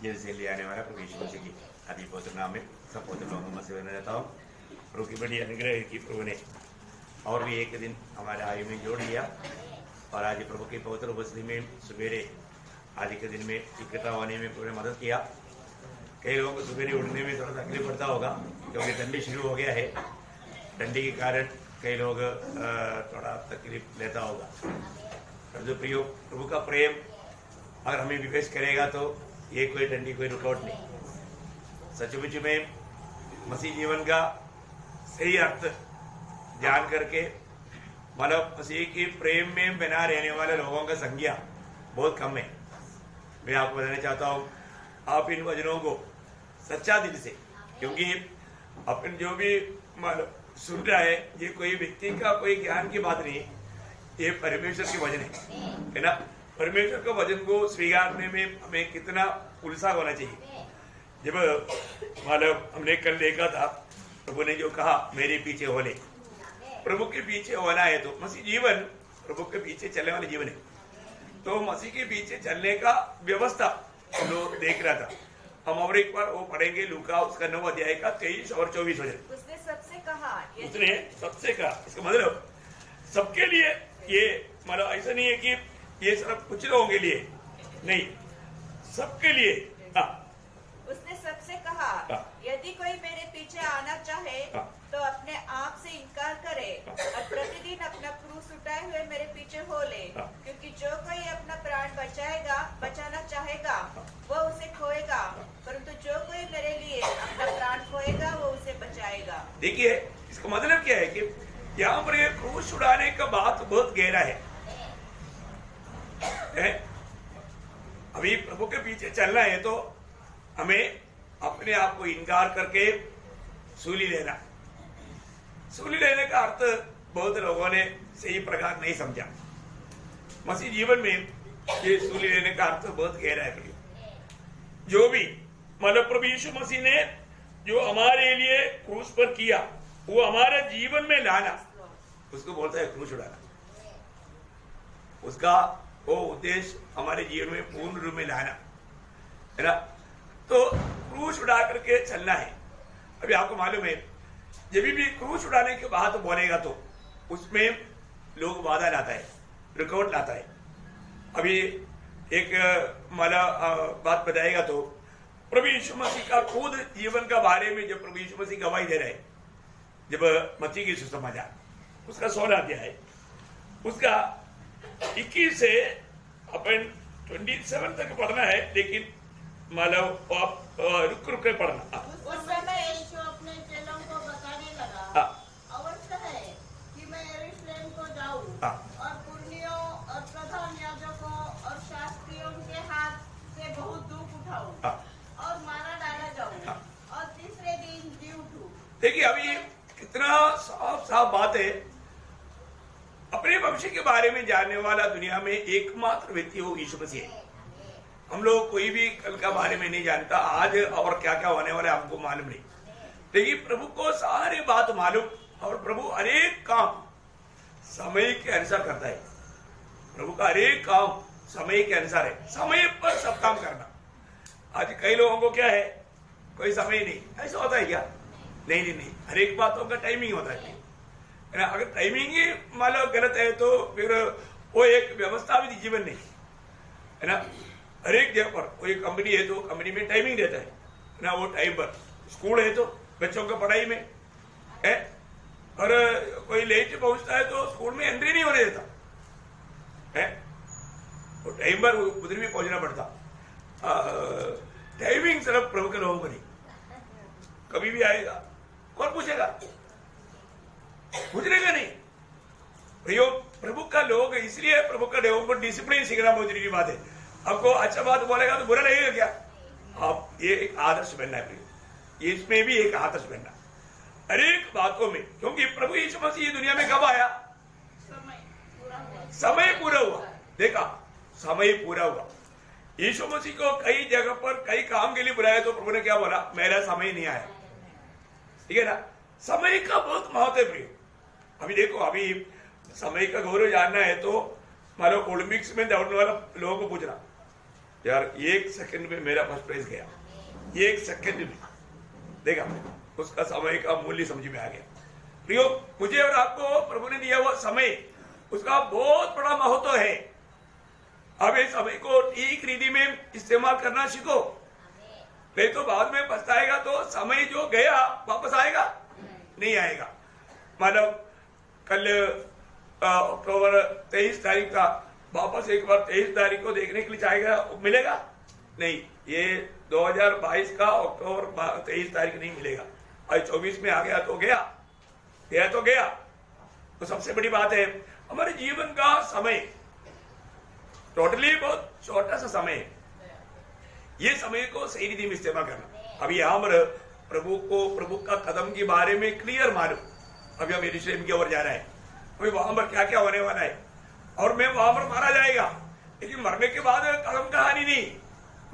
Jail से ले आने वाला प्रभु यीशु मसीह की आदि पवित्र नाम में सब पवित्र लोगों में से रहता हूँ। प्रभु की बड़ी अनुग्रह है कि प्रभु ने और भी एक दिन हमारे आयु में जोड़ लिया और आज प्रभु की पवित्र उपस्थिति में सवेरे आज के दिन में इकट्ठा होने में पूरे मदद किया। कई लोगों को सवेरे उठने में थोड़ा तकलीफ पड़ता होगा क्योंकि ठंडी शुरू हो गया है। ठंडी के कारण कई लोग थोड़ा तकलीफ लेता होगा। पर जो प्रियो प्रभु का प्रेम अगर हमें विवेश करेगा तो ये कोई ठंडी कोई रुकावट नहीं। सचमुच में मसीह जीवन का सही अर्थ जान करके मतलब मसीह के प्रेम में बना रहने वाले लोगों का संख्या बहुत कम है। मैं आपको बताना चाहता हूँ आप इन वचनों को सच्चा दिल से, क्योंकि अपन जो भी मतलब सुन रहा है ये कोई व्यक्ति का कोई ज्ञान की बात नहीं, ये परमेश्वर के वचन है ना। परमेश्वर के वचन को स्वीकारने में हमें कितना उत्साह होना चाहिए। जब मतलब हमने कल देखा था प्रभु ने जो कहा मेरे पीछे होने, प्रभु के पीछे होना है तो मसीह जीवन प्रभु के पीछे चलने वाले जीवन है। तो मसीह के पीछे चलने का व्यवस्था हम लोग देख रहा था। हम और एक बार वो पढ़ेंगे लूका उसका 9 अध्याय का 23 और 24 वचन। उसने सबसे कहा, इसका मतलब सबके लिए ये मतलब ऐसा नहीं है कि ये सिर्फ कुछ लोगों के लिए नहीं, सबके लिए। हाँ, उसने सबसे कहा यदि कोई मेरे पीछे आना चाहे तो अपने आप से इनकार करे और प्रतिदिन अपना क्रूस उठाए हुए मेरे पीछे हो ले। क्योंकि जो कोई अपना प्राण बचाना चाहेगा वो उसे खोएगा, परंतु जो कोई मेरे लिए अपना प्राण खोएगा वो उसे बचाएगा। देखिए इसका मतलब क्या है कि यहाँ पर ये क्रूस उड़ाने का बात बहुत गहरा है। अभी प्रभु के पीछे चलना है तो हमें अपने आप को इनकार करके सूली लेना। सूली लेने का अर्थ बहुत लोगों ने सही प्रकार नहीं समझा। मसीह जीवन में ये सूली लेने का अर्थ बहुत गहरा है। जो भी मतलब प्रभु यीशु मसीह ने जो हमारे लिए क्रूस पर किया वो हमारे जीवन में लाना, उसको बोलता है क्रूस उड़ाना। उसका वो उद्देश्य हमारे जीवन में पूर्ण रूप में लाना है ना। तो क्रूस उड़ा करके चलना है। अभी आपको मालूम है जब भी क्रूस उड़ाने के बात बोलेगा तो उसमें लोग बाधा लाता है, रुकावट लाता है। अभी एक मतलब बात बताएगा तो प्रभु यीशु मसीह का खुद जीवन का बारे में जब प्रभु यीशु मसीह गवाही दे रहे हैं, जब मत्ती की सुसमाचार उसका 16 अध्याय है, उसका 21 से अपन 27 तक पढ़ना है, लेकिन मतलब आप रुक के पढ़ना। उस समय यीशु अपने चेलों को बताने लगा, अवश्य है कि मैं यरूशलेम को जाऊं और पुरनियों और प्रधान याजकों और शास्त्रियों के हाथ से बहुत दुख उठाऊं और मारा डाला जाऊं और तीसरे दिन जी उठूं। देखिए अभी कितना साफ साफ बात है। अपने भविष्य के बारे में जानने वाला दुनिया में एकमात्र व्यक्ति वो यीशु मसीह है। हम लोग कोई भी कल का बारे में नहीं जानता, आज और क्या क्या होने वाला है हमको मालूम नहीं, लेकिन प्रभु को सारी बात मालूम और प्रभु अनेक काम समय के अनुसार करता है। प्रभु का अनेक काम समय के अनुसार है, समय पर सब काम करना। आज कई लोगों को क्या है कोई समय नहीं, ऐसा होता है क्या? नहीं, हर एक बातों का टाइमिंग होता है। अगर टाइमिंग ही मान लो गलत है तो फिर वो एक व्यवस्था भी जीवन नहीं है ना। हर एक जगह पर कोई कंपनी है तो कंपनी में टाइमिंग देता है ना, वो टाइम पर। स्कूल है तो बच्चों का पढ़ाई में है, और कोई लेट पहुंचता है तो स्कूल में एंट्री नहीं होने देता है। वो टाइम पर उधर भी पहुंचना पड़ता। टाइमिंग सिर्फ प्रभु के लोगों को नहीं, कभी भी आएगा कौन पूछेगा? पूछेगा नहीं। प्रभु का लोग, इसलिए प्रभु का लोगों को डिसिप्लिन सीखना बहुत जरूरी बात है। आपको अच्छा बात बोलेगा तो बुरा लगेगा क्या? आप ये एक आदर्श बनना है, इसमें भी एक आदर्श बनना हर एक बातों में। क्योंकि प्रभु यीशु मसीह दुनिया में कब आया? समय पूरा हुआ। देखा, समय पूरा हुआ। यीशु मसीह को कई जगह पर कई काम के लिए बुलाया तो प्रभु ने क्या बोला? मेरा समय नहीं आया। ठीक है ना। समय का बहुत महत्व है प्रिय। अभी देखो, अभी समय का गौरव जानना है तो मान लो ओलंपिक्स में दौड़ने वाला लोगों को पूछना, यार 1 सेकंड में मेरा फर्स्ट प्राइज गया, 1 सेकंड में। देखा, उसका समय का मूल्य समझ में आ गया। प्रियो, मुझे और आपको प्रभु ने दिया हुआ समय, उसका बहुत बड़ा महत्व है। अब इस समय को ठीक रीति में इस्तेमाल करना सीखो, नहीं तो बाद में पछताएगा। तो समय जो गया वापस आएगा नहीं आएगा। मतलब कल अक्टूबर 23 तारीख का वापस एक बार 23 तारीख को देखने के लिए चाहेगा, मिलेगा नहीं। ये 2022 का अक्टूबर 23 तारीख नहीं मिलेगा। आज 24 में आ गया तो गया, गया तो गया। तो सबसे बड़ी बात है, हमारे जीवन का समय टोटली बहुत छोटा सा समय है। ये समय को सही रीति में इस्तेमाल करना। अभी यहाँ पर प्रभु का कदम के बारे में क्लियर मालूम। अभी हम यरूशलेम की ओर जा रहे हैं, अभी वहां पर क्या क्या होने वाला है, और मैं वहां पर मारा जाएगा, लेकिन मरने के बाद कदम का हानि नहीं,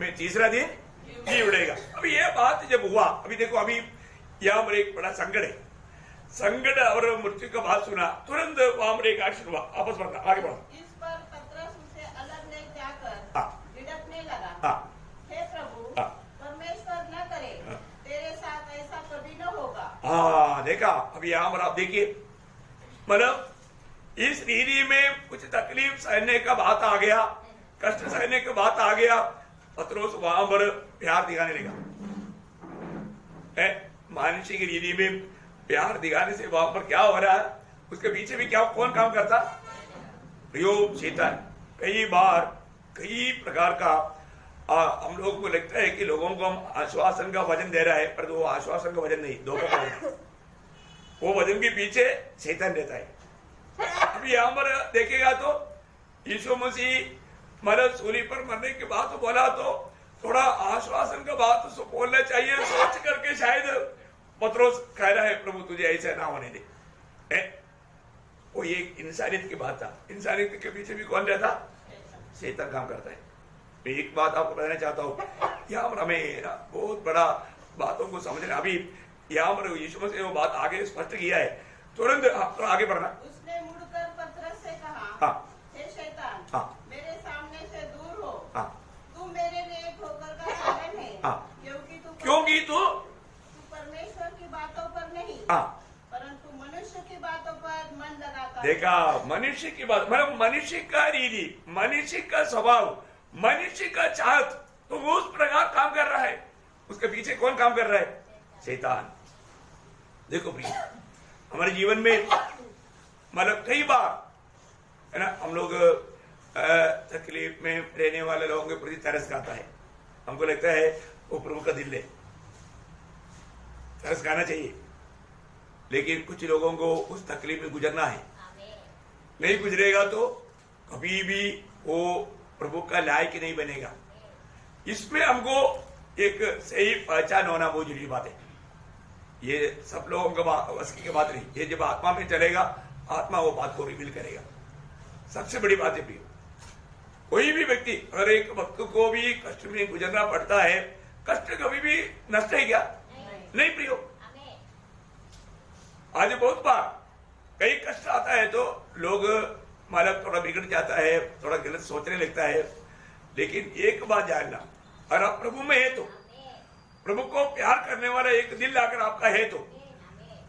मैं तीसरा दिन जी उड़ेगा। अभी ये बात जब हुआ, अभी देखो, अभी यहाँ पर एक बड़ा संकट है, संकट और मृत्यु का बात सुना, तुरंत वहां पर एक एक्शन हुआ, आपस बढ़ना, आगे बढ़ो। इस पर पतरस उसे अलग ले जाकर झिड़कने लगा, हे प्रभु, परमेश्वर न करे, तेरे साथ ऐसा कभी न होगा। देखा, अभी यहाँ पर आप देखिए, मतलब इस रीति में कुछ तकलीफ सहने का बात आ गया, कष्ट सहने का बात आ गया, पतरस वहां पर प्यार दिखाने लगा। मानुष्य की रीति में प्यार दिखाने से वहां पर क्या हो रहा है, उसके पीछे भी क्या कौन काम करता? प्रयोग शैतान। कई बार कई प्रकार का हम लोगों को लगता है कि लोगों को हम आश्वासन का वजन दे रहा है, पर वो आश्वासन का वजन नहीं, धोखा का वजन। वो वजन के पीछे शैतान रहता है। अभी यहाँ पर देखेगा तो यीशु मसीह मतलब सूली पर मरने के बाद तो बोला, तो थोड़ा आश्वासन का बात तो बोलना चाहिए, सोच करके शायद पतरस कह रहा है, प्रभु तुझे ऐसा ना होने दे। वो ये इंसानियत की बात था। इंसानियत के पीछे भी कौन रहता? शैतान काम करता है। मैं एक बात आपको बताना चाहता हूँ, यहाँ पर हमें बहुत बड़ा बातों को समझना। अभी यहाँ पर यीशु मसीह वो बात आगे स्पष्ट किया है, तुरंत तो आगे बढ़ना। उसने मुड़कर पतरस से कहा, हे शैतान, मेरे सामने से दूर हो, तू मेरे लिए ठोकर का कारण है, क्योंकि तू परमेश्वर की बातों पर नहीं, परंतु मनुष्य की बातों पर मन लगाता है। देखा, मनुष्य की बात, मतलब मनुष्य का रीति, मनुष्य का स्वभाव, मनुष्य का चाहत, तो वो उस प्रकार काम कर रहा है। उसके पीछे कौन काम कर रहा है? शैतान। देखो प्रिय, हमारे जीवन में मतलब कई बार है ना, हम लोग तकलीफ में रहने वाले लोगों के प्रति तरस खाता है। हमको लगता है वो प्रभु का दिल है, तरस खाना चाहिए, लेकिन कुछ लोगों को उस तकलीफ में गुजरना है। नहीं गुजरेगा तो कभी भी वो प्रभु का लायक नहीं बनेगा। इसमें हमको एक सही पहचान होना बहुत जरूरी बात है। ये सब लोगों का बस की बात नहीं, ये जब आत्मा में चलेगा, आत्मा वो बात को रिवील करेगा। सबसे बड़ी बात है प्रियो, कोई भी व्यक्ति, अगर एक भक्त को भी कष्ट में गुजरना पड़ता है, कष्ट कभी भी नष्ट है क्या? नहीं प्रियो। आज बहुत बार कई कष्ट आता है तो लोग मतलब थोड़ा बिगड़ जाता है, थोड़ा गलत सोचने लगता है। लेकिन एक बात जानना, अगर आप प्रभु में है तो, प्रभु को प्यार करने वाला एक दिल लाकर आपका है तो,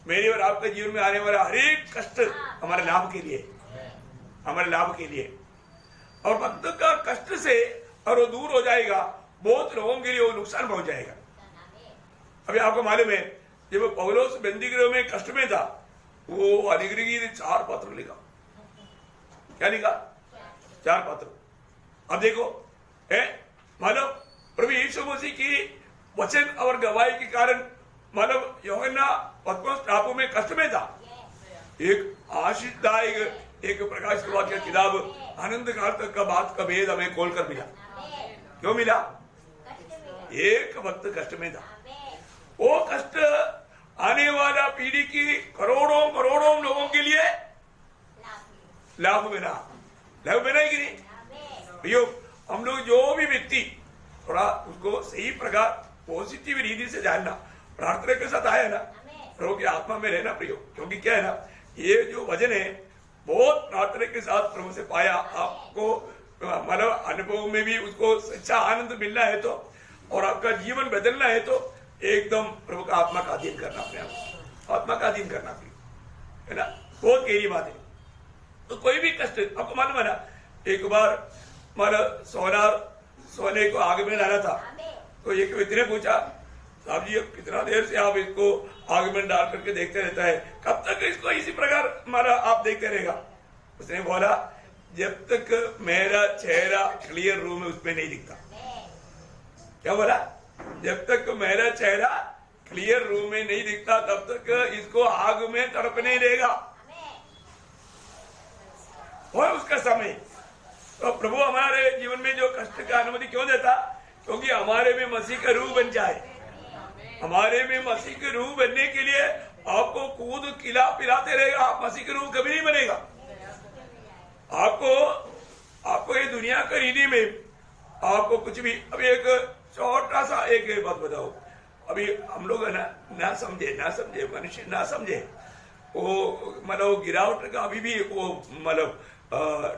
मेरे और आपके जीवन में आने वाला हर एक कष्ट हमारे लाभ के लिए, हमारे लाभ के लिए। और भक्त का कष्ट से और वो दूर हो जाएगा, बहुत लोगों के लिए वो नुकसान पहुंच जाएगा। अभी आपको मालूम है, जब पौलुस बंदीगृह में कष्ट में था, वो अधिग्रही ने 4 पत्र लिखा। क्या लिखा? 4 पत्र। अब देखो, मतलब प्रभु यीशु मसीह की वचन और गवाही के कारण, मतलब यूहन्ना पतमस टापू में कष्ट में था। एक आशीषदायक एक प्रकाश वाक्य किताब आनंद काल तक का बात का भेद हमें खोलकर मिला। क्यों मिला? एक भक्त कष्ट में था। वो कष्ट आने वाला पीढ़ी की करोड़ों करोड़ों लोगों के लिए लाभ मिला। लाभ मिला कि नहीं? हम लोग जो भी व्यक्ति थोड़ा उसको सही प्रकार पॉजिटिव रीति से जानना, प्रार्थना के साथ आया ना, प्रभु की आत्मा में रहना प्रियो। क्योंकि क्या है ना, ये जो वजन है बहुत प्रार्थना के साथ प्रभु से पाया, आपको मतलब अनुभव में भी उसको सच्चा आनंद मिलना है तो, और आपका जीवन बदलना है तो एकदम प्रभु का आत्मा का अधीन करना, अपने आप आत्मा का अधीन करना है ना। बहुत गहरी बात है। तो कोई भी कष्ट आपको मालूम है ना, एक बार मतलब सोने को आग में डाला था, तो एक व्यक्ति ने पूछा, साहब जी कितना देर से आप इसको आग में डाल करके देखते रहता है, कब तक इसको इसी प्रकार मारा आप देखते रहेगा? उसने बोला, जब तक मेरा चेहरा क्लियर रूम में उसमें नहीं दिखता। क्या बोला? जब तक मेरा चेहरा क्लियर रूम में नहीं दिखता तब तक इसको आग में तड़प नहीं देगा। और उसका समय, तो प्रभु हमारे जीवन में जो कष्ट का अनुमति क्यों देता? क्योंकि हमारे में मसीह का रूह बन जाए। हमारे में मसीह के रूह बनने के लिए आपको कूद खिला पिलाते रहेगा, आप मसीह के रूह कभी नहीं बनेगा। आपको ये दुनिया का रीति में आपको कुछ भी, अभी एक छोटा सा एक बात बताओ, अभी हम लोग ना समझे मनुष्य ना समझे, वो मतलब गिरावट का अभी भी वो मतलब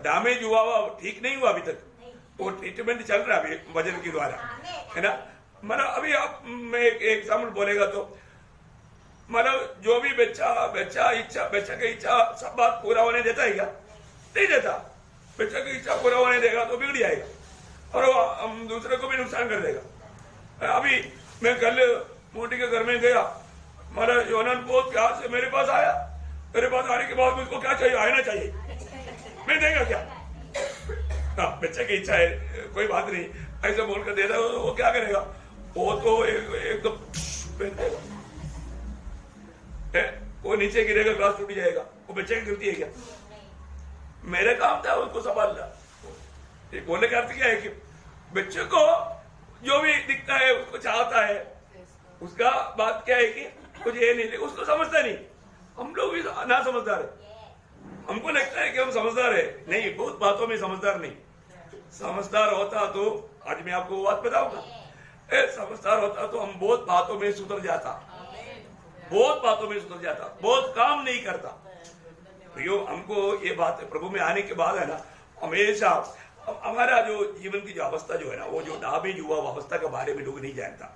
डैमेज हुआ ठीक नहीं हुआ अभी तक, वो ट्रीटमेंट चल रहा है वजन के द्वारा, है ना। मतलब अभी आप मैं एक एग्जाम्पल बोलेगा तो मतलब जो भी बच्चा की इच्छा सब बात पूरा होने देता है क्या? नहीं देता। बच्चा की इच्छा पूरा होने देगा तो बिगड़ जाएगा और वो दूसरे को भी नुकसान कर देगा। अभी मैं कल मोटी के घर में गया, हमारा योनन बहुत प्यार से मेरे पास आया। मेरे पास आने के बाद मुझको क्या चाहिए? आना चाहिए। मैं देगा क्या? बच्चे की इच्छा है, कोई बात नहीं, ऐसे बोलकर दे दो, वो क्या करेगा? वो तो एकदम वो नीचे गिरेगा, ग्लास टूट जाएगा। वो बच्चे की गलती है क्या? मेरा काम था उसको संभालना। बोलने का अर्थ क्या है कि बच्चे को जो भी दिखता है उसको चाहता है, उसका बात क्या है कि कुछ ये नहीं, उसको समझता नहीं। हम लोग भी ना समझदार है, हमको लगता है कि हम समझदार है, नहीं, बहुत बातों में समझदार नहीं। समझदार होता तो आज मैं आपको बात बताऊंगा, समझदार होता तो हम बहुत बातों में सुधर जाता, बहुत काम नहीं करता। तो हमको ये बात है, प्रभु में आने के बाद है ना, हमेशा हमारा जो जीवन की जो अवस्था जो है ना, वो जो डैमेज हुआ अवस्था के बारे में लोग नहीं जानता।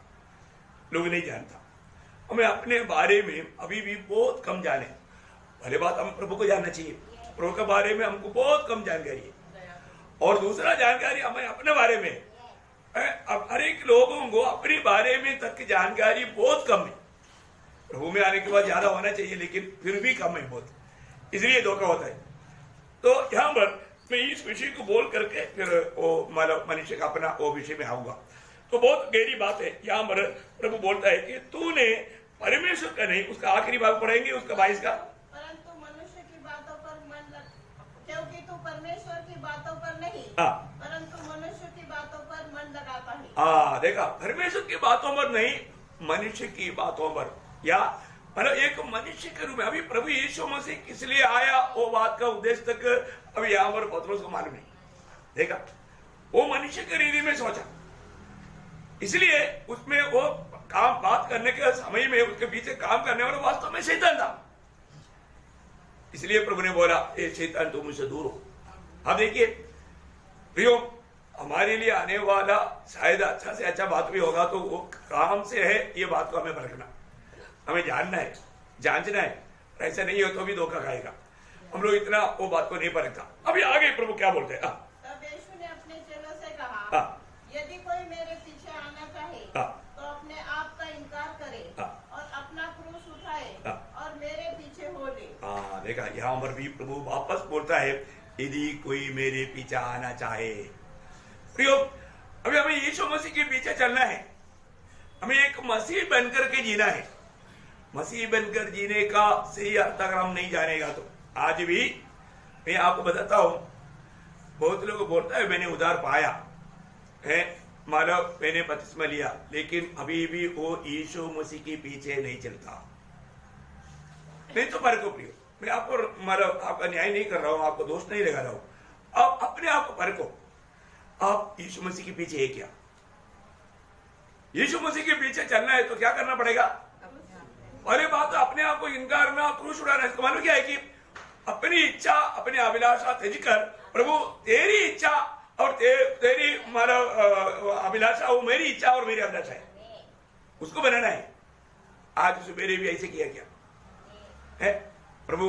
हमें अपने बारे में अभी भी बहुत कम जाने। पहले बात, हम प्रभु को जानना चाहिए, प्रभु के बारे में हमको बहुत कम जानकारी है। और दूसरा जानकारी हमें अपने बारे में, हर एक लोगों को अपने बारे में तक की जानकारी बहुत कम है। प्रभु में आने के बाद ज्यादा होना चाहिए, लेकिन फिर भी कम है बहुत, इसलिए धोखा होता है। तो यहाँ पर मैं इस विषय को बोल करके फिर वो मतलब मनुष्य का अपना वो विषय में आऊंगा। तो बहुत गहरी बात है। यहाँ पर प्रभु बोलता है कि तूने परमेश्वर का नहीं, उसका आखिरी भाग पढ़ेंगे, उसका 22 का, परंतु मनुष्य की बातों पर मन लग, क्योंकि तू परमेश्वर की बातों पर नहीं, परंतु मनुष्य की बातों पर मन लगाता है। देखा, परमेश्वर की बातों पर नहीं, मनुष्य की बातों पर, या मतलब एक मनुष्य के रूप में। अभी प्रभु यीशु मसीह किस लिए आया, वो बात का उद्देश्य तक अभी यहाँ पर पतरस को मालूम नहीं। देखा, वो मनुष्य के रीति में सोचा, इसलिए उसमें वो काम बात करने के समय में उसके पीछे काम करने वाला वास्तव में शैतान था। इसलिए प्रभु ने बोला, ए शैतान तुम मुझसे दूर हो। अब देखिए प्रियो, हमारे लिए आने वाला शायद अच्छा से अच्छा बात भी होगा, तो वो काम से है, ये बात को हमें परखना, हमें जानना है, जांचना है। ऐसा नहीं हो तो भी धोखा खाएगा। हम लोग इतना वो बात को नहीं परखता। अभी आगे प्रभु क्या बोलते हैं? तब यीशु ने अपने चेलों से कहा, यदि कोई मेरे पीछे आना चाहे तो अपने आप का इनकार करे और अपना क्रूस उठाए और मेरे पीछे हो ले। देखा, यहाँ पर भी प्रभु वापस बोलता है, यदि कोई मेरे पीछे आना चाहे। प्रियो, अभी हमें यीशु मसीह के पीछे चलना है, हमें एक मसीह बनकर के जीना है। मसीह बनकर जीने का सही अर्थ अगर हम नहीं जानेगा तो, आज भी मैं आपको बताता हूं, बहुत लोग बोलता है मैंने उधार पाया है, मानो मैंने बपतिस्मा लिया, लेकिन अभी भी वो यीशु मसीह के पीछे नहीं चलता। नहीं तो परखो प्रियो, मैं आपको मतलब आपका न्याय नहीं कर रहा हूं, आपको दोष नहीं लगा रहा हूं। आप अपने आप को परखो, आप यीशु मसीह के पीछे है क्या? यीशु मसीह के पीछे चलना है तो क्या करना पड़ेगा? पहले बात अपने आप को इनकार करना, क्रूस उठाना। इसका मालूम क्या है कि अपनी इच्छा, अपनी अभिलाषा त्यज कर, प्रभु तेरी इच्छा और तेरी अभिलाषा हो मेरी इच्छा और मेरी अभिलाषा है, उसको बनाना है। आज सुबेरे भी ऐसे किया क्या है प्रभु,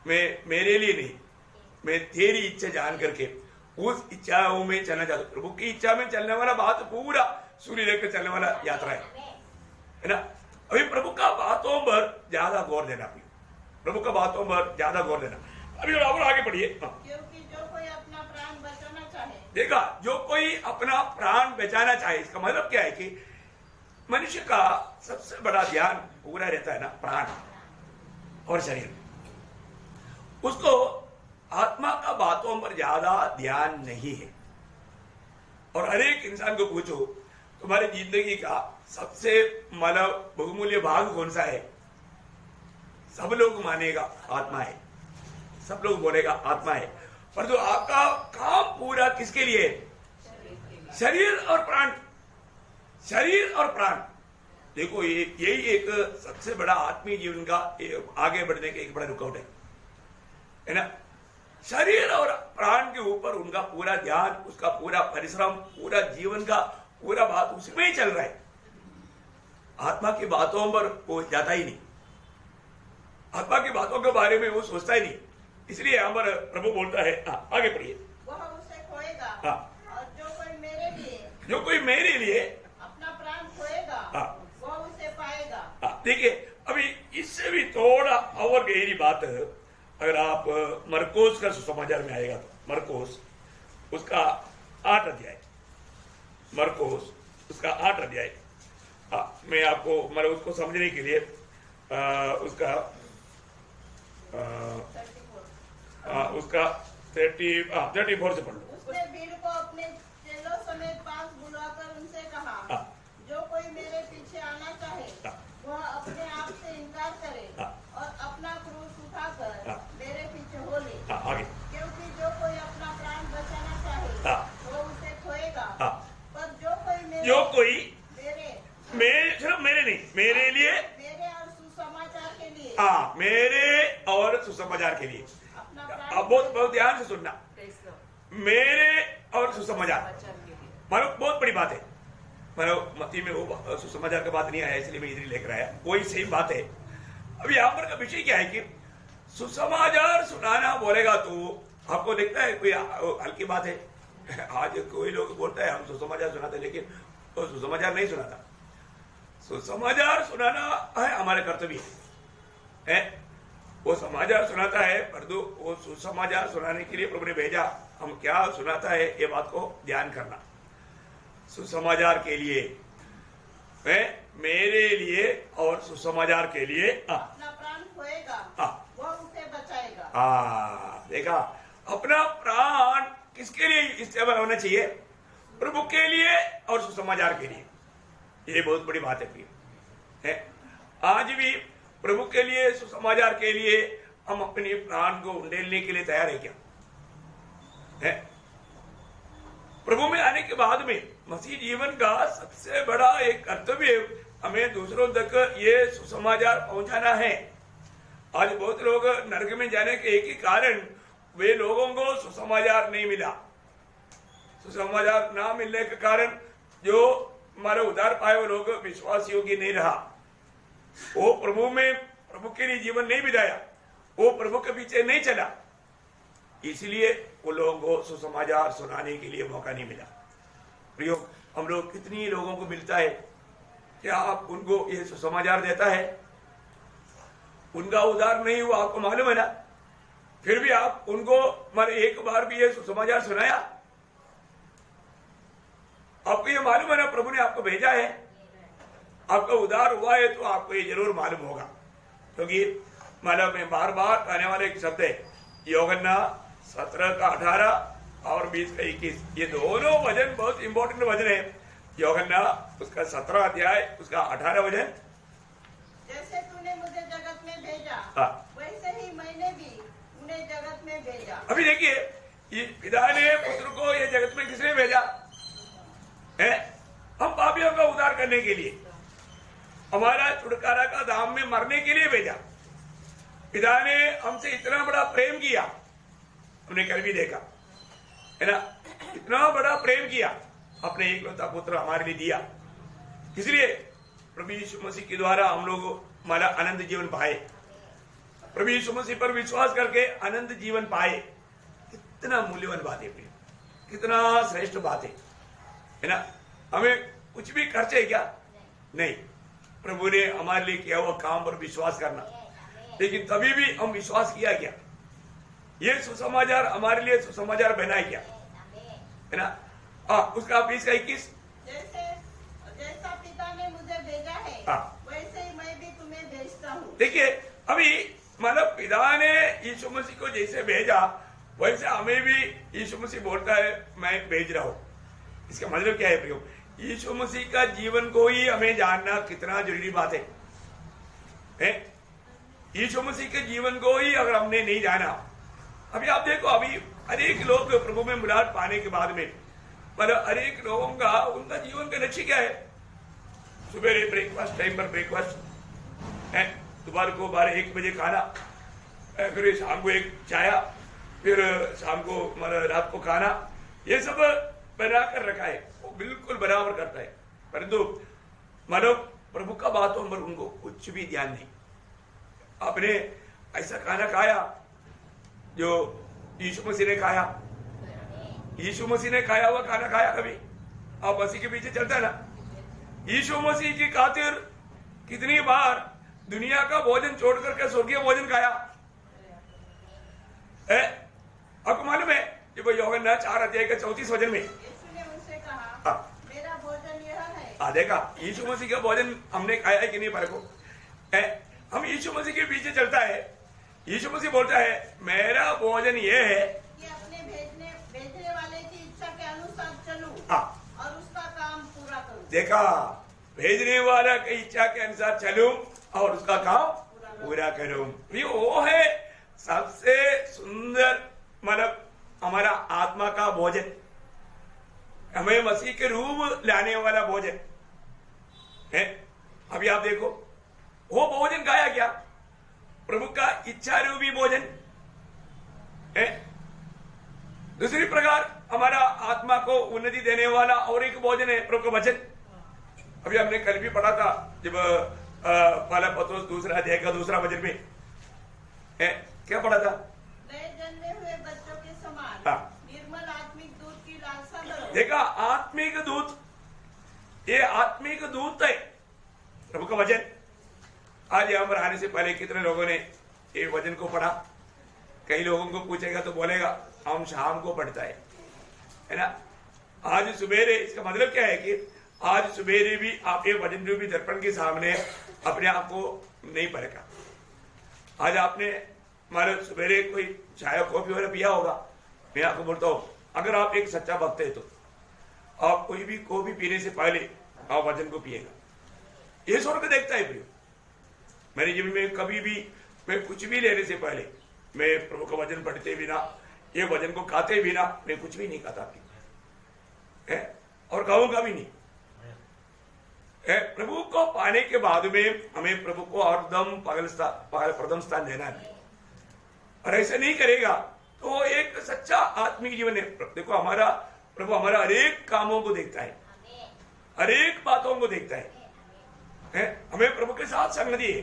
मैं मेरे लिए नहीं, मैं तेरी इच्छा जान करके उस इच्छाओं में चलना चाहता हूं। प्रभु की इच्छा में चलने वाला बात पूरा सूर्य लेकर चलने वाला यात्रा है ना। अभी प्रभु का बातों पर ज्यादा गौर देना, प्रभु का बातों पर ज्यादा गौर देना। अभी और आगे पढ़िए। क्योंकि जो कोई अपना प्राण बचाना चाहे, देखा, जो कोई अपना प्राण बचाना चाहे, इसका मतलब क्या है कि मनुष्य का सबसे बड़ा ध्यान पूरा रहता है ना प्राण और शरीर। उसको आत्मा का बातों पर ज्यादा ध्यान नहीं है। और हर एक इंसान को पूछो तुम्हारी जिंदगी का सबसे बहुमूल्य भाग कौन सा है, सब लोग मानेगा आत्मा है, सब लोग बोलेगा आत्मा है। पर जो आपका काम पूरा किसके लिए है? शरीर और प्राण, शरीर और प्राण। देखो यही एक सबसे बड़ा आत्मीय जीवन का आगे बढ़ने का एक बड़ा रुकावट है ना। शरीर और प्राण के ऊपर उनका पूरा ध्यान, उसका पूरा परिश्रम, पूरा जीवन का पूरा बात उसमें ही चल रहा है। आत्मा की बातों पर वो जाता ही नहीं, आत्मा की बातों के बारे में वो सोचता ही नहीं। इसलिए यहाँ पर प्रभु बोलता है, आगे पढ़िए। वह उसे खोएगा, और जो कोई मेरे लिए अपना प्राण खोएगा, वह उसे पाएगा। देखिए अभी इससे भी थोड़ा और गहरी बात, अगर आप मरकोस का सुसमाचार में आएगा तो मरकोस उसका 8 अध्याय, मरकोस उसका 8 अध्याय। मैं आपको उसको समझने के लिए उसका 34 से पढ़ लो। उसने भीड़ को अपने चेलों समेत पास बुलाकर उनसे कहा, जो कोई मेरे पीछे आना चाहे वह अपने आप से इनकार करे और अपना क्रूस उठाकर मेरे पीछे हो ले। क्योंकि जो कोई अपना प्राण बचाना चाहे वो उसे खोएगा, पर जो कोई सिर्फ मेरे नहीं, मेरे लिए, मेरे और सुसमाचार के लिए, मेरे और सुसमाचार के लिए। अब बहुत ध्यान से सुनना, मेरे और सुसमाचार बहुत बड़ी बात है। मत्ती में वो सुसमाचार का बात नहीं आया, इसलिए मैं इधर लेकर आया, कोई सेम बात है। अब यहाँ पर का विषय क्या है कि सुसमाचार सुनाना बोलेगा तो आपको लगता है कोई हल्की बात है। आज कोई लोग बोलता है हम सुसमाचार सुनाते, लेकिन वो सुसमाचार नहीं सुनाता। सुसमाचार सुनाना है हमारे कर्तव्य है, वो समाचार सुनाता है, पर वो सुसमाचार सुनाने के लिए प्रभु ने भेजा। हम क्या सुनाता है ये बात को ध्यान करना। सुसमाचार के लिए, मेरे लिए और सुसमाचार के लिए अपना प्राण खोएगा, वह उसे बचाएगा। देखा, अपना प्राण किसके लिए इस्तेमाल होना चाहिए? प्रभु के लिए और सुसमाचार के लिए। ये बहुत बड़ी बात है। आज भी प्रभु के लिए, सुसमाचार के लिए हम अपने प्राण को उंडेलने के लिए तैयार है क्या? है प्रभु में आने के बाद में मसीह जीवन का सबसे बड़ा एक कर्तव्य हमें दूसरों तक ये सुसमाचार पहुंचाना है। आज बहुत लोग नरक में जाने के एक ही कारण, वे लोगों को सुसमाचार नहीं मिला। सुसमाचार ना मिलने के कारण जो हमारे उद्धार पाए वो लोग विश्वास योग्य नहीं रहा। वो प्रभु के लिए जीवन नहीं बिताया, वो प्रभु के पीछे नहीं चला, इसलिए वो लोगों को सुसमाचार सुनाने के लिए मौका नहीं मिला। प्रयोग हम लोग कितनी लोगों को मिलता है, क्या आप उनको ये सुसमाचार देता है? उनका उद्धार नहीं हुआ आपको मालूम है ना, फिर भी आप उनको एक बार भी ये सुसमाचार सुनाया? आपको ये मालूम है ना प्रभु ने आपको भेजा है, आपका उद्धार हुआ है, तो आपको ये जरूर मालूम होगा। क्योंकि में बार बार आने वाले एक शब्द है, यूहन्ना 17 का 18 और 20 का 21। ये दोनों वचन बहुत इंपॉर्टेंट वचन है। यूहन्ना उसका 17 अध्याय उसका 18 वचन, जैसे तूने मुझे जगत में भेजा, वैसे ही मैंने भी उन्हें जगत में भेजा। अभी देखिए, ये पिता ने पुत्र को ये जगत में किसने भेजा है? हम पापियों का उद्धार करने के लिए, हमारा छुटकारा का दाम में मरने के लिए भेजा। पिता ने हमसे इतना बड़ा प्रेम किया, हमने कल भी देखा है ना। इतना बड़ा प्रेम किया, अपने एकलौता पुत्र हमारे लिए दिया। इसलिए प्रभु यीशु मसीह के द्वारा हम लोग हमारा अनंत जीवन पाए, प्रभु यीशु मसीह पर विश्वास करके अनंत जीवन पाए। कितना मूल्यवान बात है, कितना श्रेष्ठ बात है ना। हमें कुछ भी खर्च है क्या? नहीं, प्रभु ने हमारे लिए किया हुआ काम पर विश्वास करना। लेकिन तभी भी हम विश्वास किया क्या? ये सुसमाचार हमारे लिए सुसमाचार बनाया क्या, है ना। उसका 20:21, जैसा पिता ने मुझे भेजा है वैसे ही मैं भी तुम्हें भेजता हूँ। देखिए, अभी मतलब पिता ने यीशु मसीह को जैसे भेजा वैसे हमें भी यीशु मसीह बोलता है मैं भेज रहा हूँ। इसका मतलब क्या है प्रियो? यीशु मसीह का जीवन को ही हमें जानना कितना जरूरी बात है। यीशु मसीह के जीवन को ही अगर हमने नहीं जाना, अभी आप देखो, अभी अनेक लोग प्रभु में मिलाद पाने के बाद में मतलब अनेक लोगों का उनका जीवन का लक्ष्य क्या है? सुबह ब्रेकफास्ट, टाइम पर ब्रेकफास्ट है, दोपहर को 12-1 बजे खाना, फिर शाम को एक चाय, फिर शाम को मतलब रात को खाना, ये सब बना कर रखा है। वो बिल्कुल बराबर करता है, परंतु मतलब प्रभु का बातों पर उनको कुछ भी ध्यान नहीं। आपने ऐसा खाना खाया जो यीशु मसीह ने खाया? यीशु मसीह ने खाया हुआ खाना खाया कभी? आप मसीह के पीछे चलता है ना। यीशु मसीह की खातिर कितनी बार दुनिया का भोजन छोड़ करके स्वर्गीय भोजन खाया है? आपको मालूम है जब यूहन्ना 4:34 वचन में यीशु ने उनसे कहा, मेरा भोजन यह है। देखा, यीशु मसीह का भोजन हमने खाया है कि नहीं? परखो, हम यीशु मसीह के पीछे चलता है, यीशु मसीह बोलता है मेरा भोजन ये है कि अपने भेजने वाले की इच्छा के अनुसार चलूं और उसका काम पूरा करूं। देखा, भेजने वाला की इच्छा के अनुसार चलूं और उसका काम पूरा करूं। वो है सबसे सुंदर मतलब हमारा आत्मा का भोजन, हमें मसीह के रूप लाने वाला भोजन है। अभी आप देखो, वो भोजन खाया क्या? प्रभु का इच्छा रूपी भोजन है। दूसरी प्रकार हमारा आत्मा को उन्नति देने वाला और एक भोजन है प्रभु का वचन। अभी हमने कल भी पढ़ा था जब पहला पत्रोस 2 अध्याय का 2 वचन में क्या पढ़ा था? नए जन्मे हुए बच्चों के समान निर्मल आत्मिक दूध की लालसा करो। देखा, आत्मिक दूध, ये आत्मिक दूध है प्रभु का वचन। आज यहाँ पर आने से पहले कितने लोगों ने ये वचन को पढ़ा? कई लोगों को पूछेगा तो बोलेगा हम शाम को पढ़ता है ना। आज सुबेरे, इसका मतलब क्या है कि आज सुबेरे भी आप ये वचन रूपी दर्पण के सामने अपने आप को नहीं परखा। आज आपने हमारे सुबेरे कोई चाय कॉफी वगैरह पिया होगा। मैं आपको बोलता हूँ, अगर आप एक सच्चा भक्त है तो आप कोई भी कॉफी पीने से पहले आप वचन को पिएगा। ये स्वर्ग देखता है प्रियो। मेरे जीवन में कभी भी मैं कुछ भी लेने से पहले मैं प्रभु का वचन पढ़ते बिना, ये वचन को खाते बिना मैं कुछ भी नहीं खाता है और खाऊंगा भी नहीं है। प्रभु को पाने के बाद में हमें प्रभु को हरदम प्रथम स्थान देना है, और ऐसे नहीं करेगा तो एक सच्चा आत्मिक जीवन है। देखो, हमारा प्रभु हमारा हरेक कामों को देखता है, हरेक बातों को देखता है। हमें प्रभु के साथ संगति है।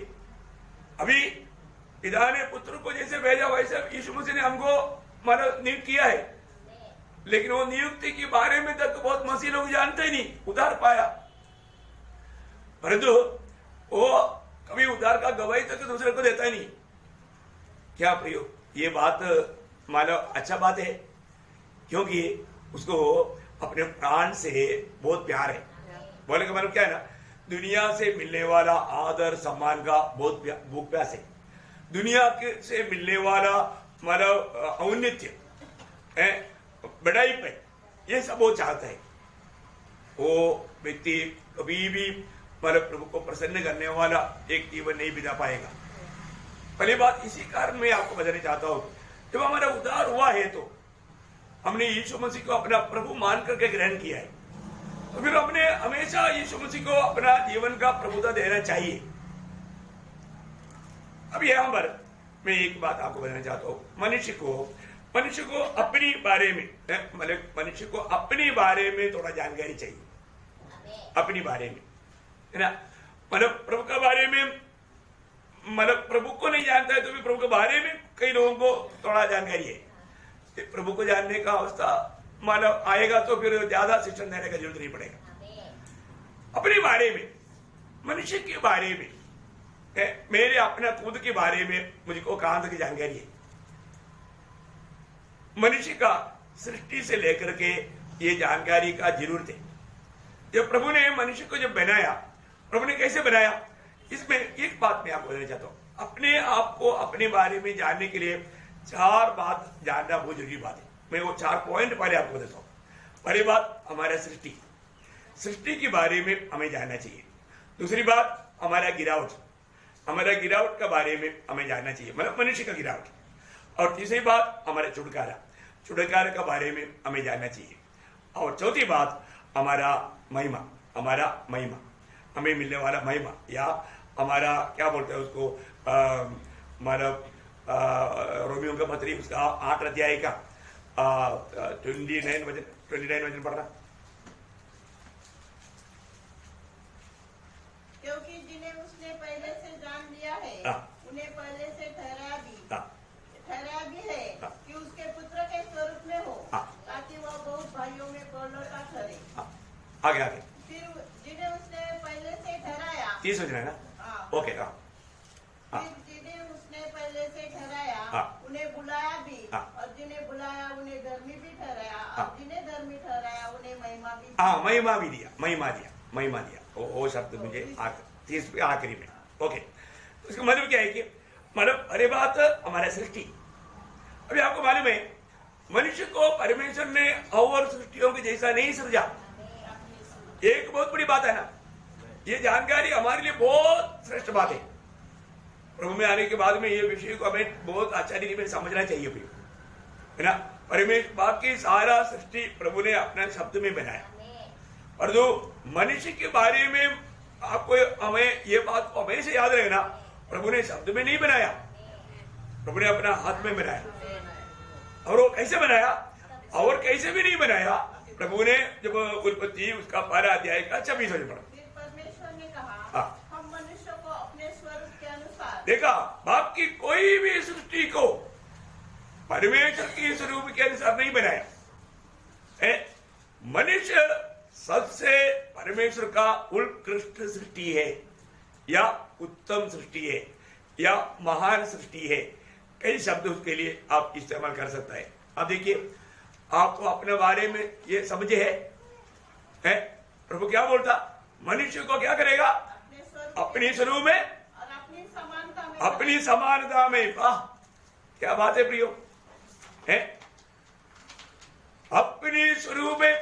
अभी पिता ने पुत्र को जैसे भेजा वैसे यीशु मसीह ने हमको मतलब नियुक्त किया है, लेकिन वो नियुक्ति के बारे में तक बहुत मसीह लोग जानते ही नहीं। उधार पाया, परंतु वो कभी उधार का गवाही तक दूसरे को देता ही नहीं। क्या प्रियो, ये बात मानो अच्छा बात है, क्योंकि उसको अपने प्राण से बहुत प्यार है। बोले का मतलब क्या है ना, दुनिया से मिलने वाला आदर सम्मान का बहुत भूख प्यास है। दुनिया से मिलने वाला मतलब औन्नत्य है, बड़ाई पे, ये सब वो चाहता है। वो व्यक्ति कभी भी मतलब प्रभु को प्रसन्न करने वाला एक जीवन नहीं बिता पाएगा। पहली बात इसी कारण मैं आपको बताना चाहता हूं, जब हमारा उद्धार हुआ है तो हमने यीशु मसीह को अपना प्रभु मान करके ग्रहण किया है, तो फिर हमने हमेशा यीशु मसीह को अपना जीवन का प्रभुता देना चाहिए। अब यहां पर मैं एक बात आपको बताना चाहता हूं, मनुष्य को मनुष्य को अपनी बारे में, मतलब मनुष्य को अपने बारे में थोड़ा जानकारी चाहिए, अपनी बारे में, है ना। मतलब प्रभु के बारे में, मतलब प्रभु को नहीं जानता है तो भी प्रभु के बारे में कई लोगों को थोड़ा जानकारी है। प्रभु को जानने का अवस्था मतलब आएगा तो फिर ज्यादा शिक्षण देने का जरूरत नहीं पड़ेगा। अपने बारे में, मनुष्य के बारे में, मेरे अपना खुद के बारे में मुझको कहां तक जानकारी है। मनुष्य का सृष्टि से लेकर के ये जानकारी का जरूरत है। जब प्रभु ने मनुष्य को जब बनाया, प्रभु ने कैसे बनाया, इसमें एक बात मैं आपको बताना चाहता हूं। अपने आप को अपने बारे में जानने के लिए 4 बात जानना बहुत जरूरी बात है। मैं वो 4 पॉइंट पहले आपको देता हूं। पहली बात, हमारा सृष्टि के बारे में हमें जानना चाहिए। दूसरी बात, हमारा गिरावट के बारे में हमें जानना चाहिए, मतलब मनुष्य का गिरावट। और तीसरी बात, हमारा छुटकारा के बारे में हमें जानना चाहिए। और चौथी बात, हमारा महिमा, हमें मिलने वाला महिमा, या हमारा क्या बोलते हैं उसको, हमारा रोमियो का पत्री उसका 8 अध्याय का 29 वचन पढ़ना। क्योंकि जिन्हें उसने पहले से जान लिया है, उन्हें पहले से ठहराया भी है कि उसके पुत्र के स्वरूप में हो, ताकि वह बहुत भाइयों में पौलौठा ठहरे। आगे फिर जिन्हें उसने पहले से ठहराया, 30 वचन है ना, ओके। फिर जिन्हें उसने पहले से ठहराया, उन्हें बुलाया भी, और जिन्हें बुलाया उन्हें धर्मी भी ठहराया, और जिन्हें धर्मी ठहराया उन्हें महिमा भी दिया। वो शब्द मुझे 30 पे आखिरी में, ओके। तो इसका मतलब क्या है कि मतलब अरे बात हमारा सृष्टि। अभी आपको मालूम है मनुष्य को परमेश्वर ने और सृष्टियों के जैसा नहीं सृजा। एक बहुत बड़ी बात है ना, ये जानकारी हमारे लिए बहुत श्रेष्ठ बात है। प्रभु में आने के बाद में ये विषय को हमें बहुत अच्छा तरीके में समझना चाहिए, है ना। परमेश्वर बाकी सारा सृष्टि प्रभु ने अपना शब्द में बनाया, और जो मनुष्य के बारे में आपको हमें ये बात को हमेशा याद रखना, प्रभु ने शब्द में नहीं बनाया, प्रभु ने अपना हाथ में बनाया। और वो कैसे बनाया, और कैसे भी नहीं बनाया। प्रभु ने जब उत्पत्ति उसका 12 अध्याय का 26 वचन पढ़ा, परमेश्वर ने कहा, हम मनुष्य को अपने स्वरूप के अनुसार, देखा, बाकी कोई भी सृष्टि को परमेश्वर के स्वरूप के अनुसार नहीं बनाया। मनुष्य सबसे परमेश्वर का उत्कृष्ट सृष्टि है, या उत्तम सृष्टि है, या महान सृष्टि है। कई शब्द उसके लिए आप इस्तेमाल कर सकता है। अब देखिए, आपको अपने बारे में ये समझे है प्रभु क्या बोलता, मनुष्य को क्या करेगा, अपने स्वरूप में और अपनी समानता में। वाह, क्या बात है प्रियो, है अपनी स्वरूप में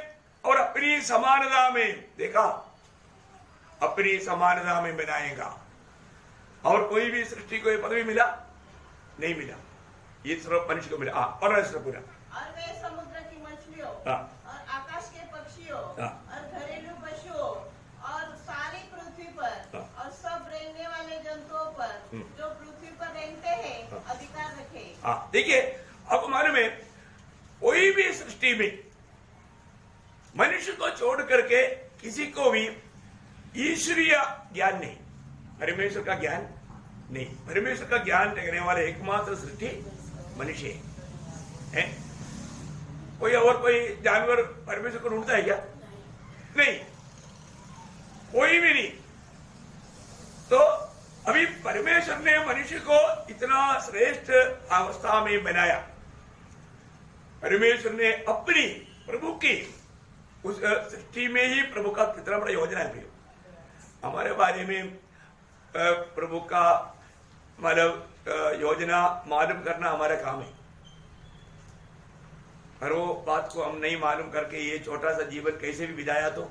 और अपनी समानता में। देखा, अपनी समानता में बनाएगा। और कोई भी सृष्टि को ये पदवी मिला नहीं मिला, ये सिर्फ मनुष्य को मिला। और पूरा, और वे समुद्र की मछलियों, और आकाश के पक्षियों, और घरेलू पशुओं, और सारी पृथ्वी पर, और सब रेंगने वाले जंतुओं पर जो पृथ्वी पर रेंगते हैं, अधिकार रखे। देखिए, आपको मालूम है कोई भी सृष्टि में मनुष्य को छोड़ करके किसी को भी ईश्वरीय ज्ञान नहीं, परमेश्वर का ज्ञान नहीं। परमेश्वर का ज्ञान देखने वाले एकमात्र सृष्टि मनुष्य है। कोई और कोई जानवर परमेश्वर को ढूंढता है क्या? नहीं, कोई भी नहीं। तो अभी परमेश्वर ने मनुष्य को इतना श्रेष्ठ अवस्था में बनाया। परमेश्वर ने अपनी प्रभु की उस सृष्टि में ही प्रभु का कितना बड़ा योजना है। हमारे बारे में प्रभु का मतलब योजना मालूम करना हमारा काम है। और वो बात को हम नहीं मालूम करके ये छोटा सा जीवन कैसे भी बिताया। तो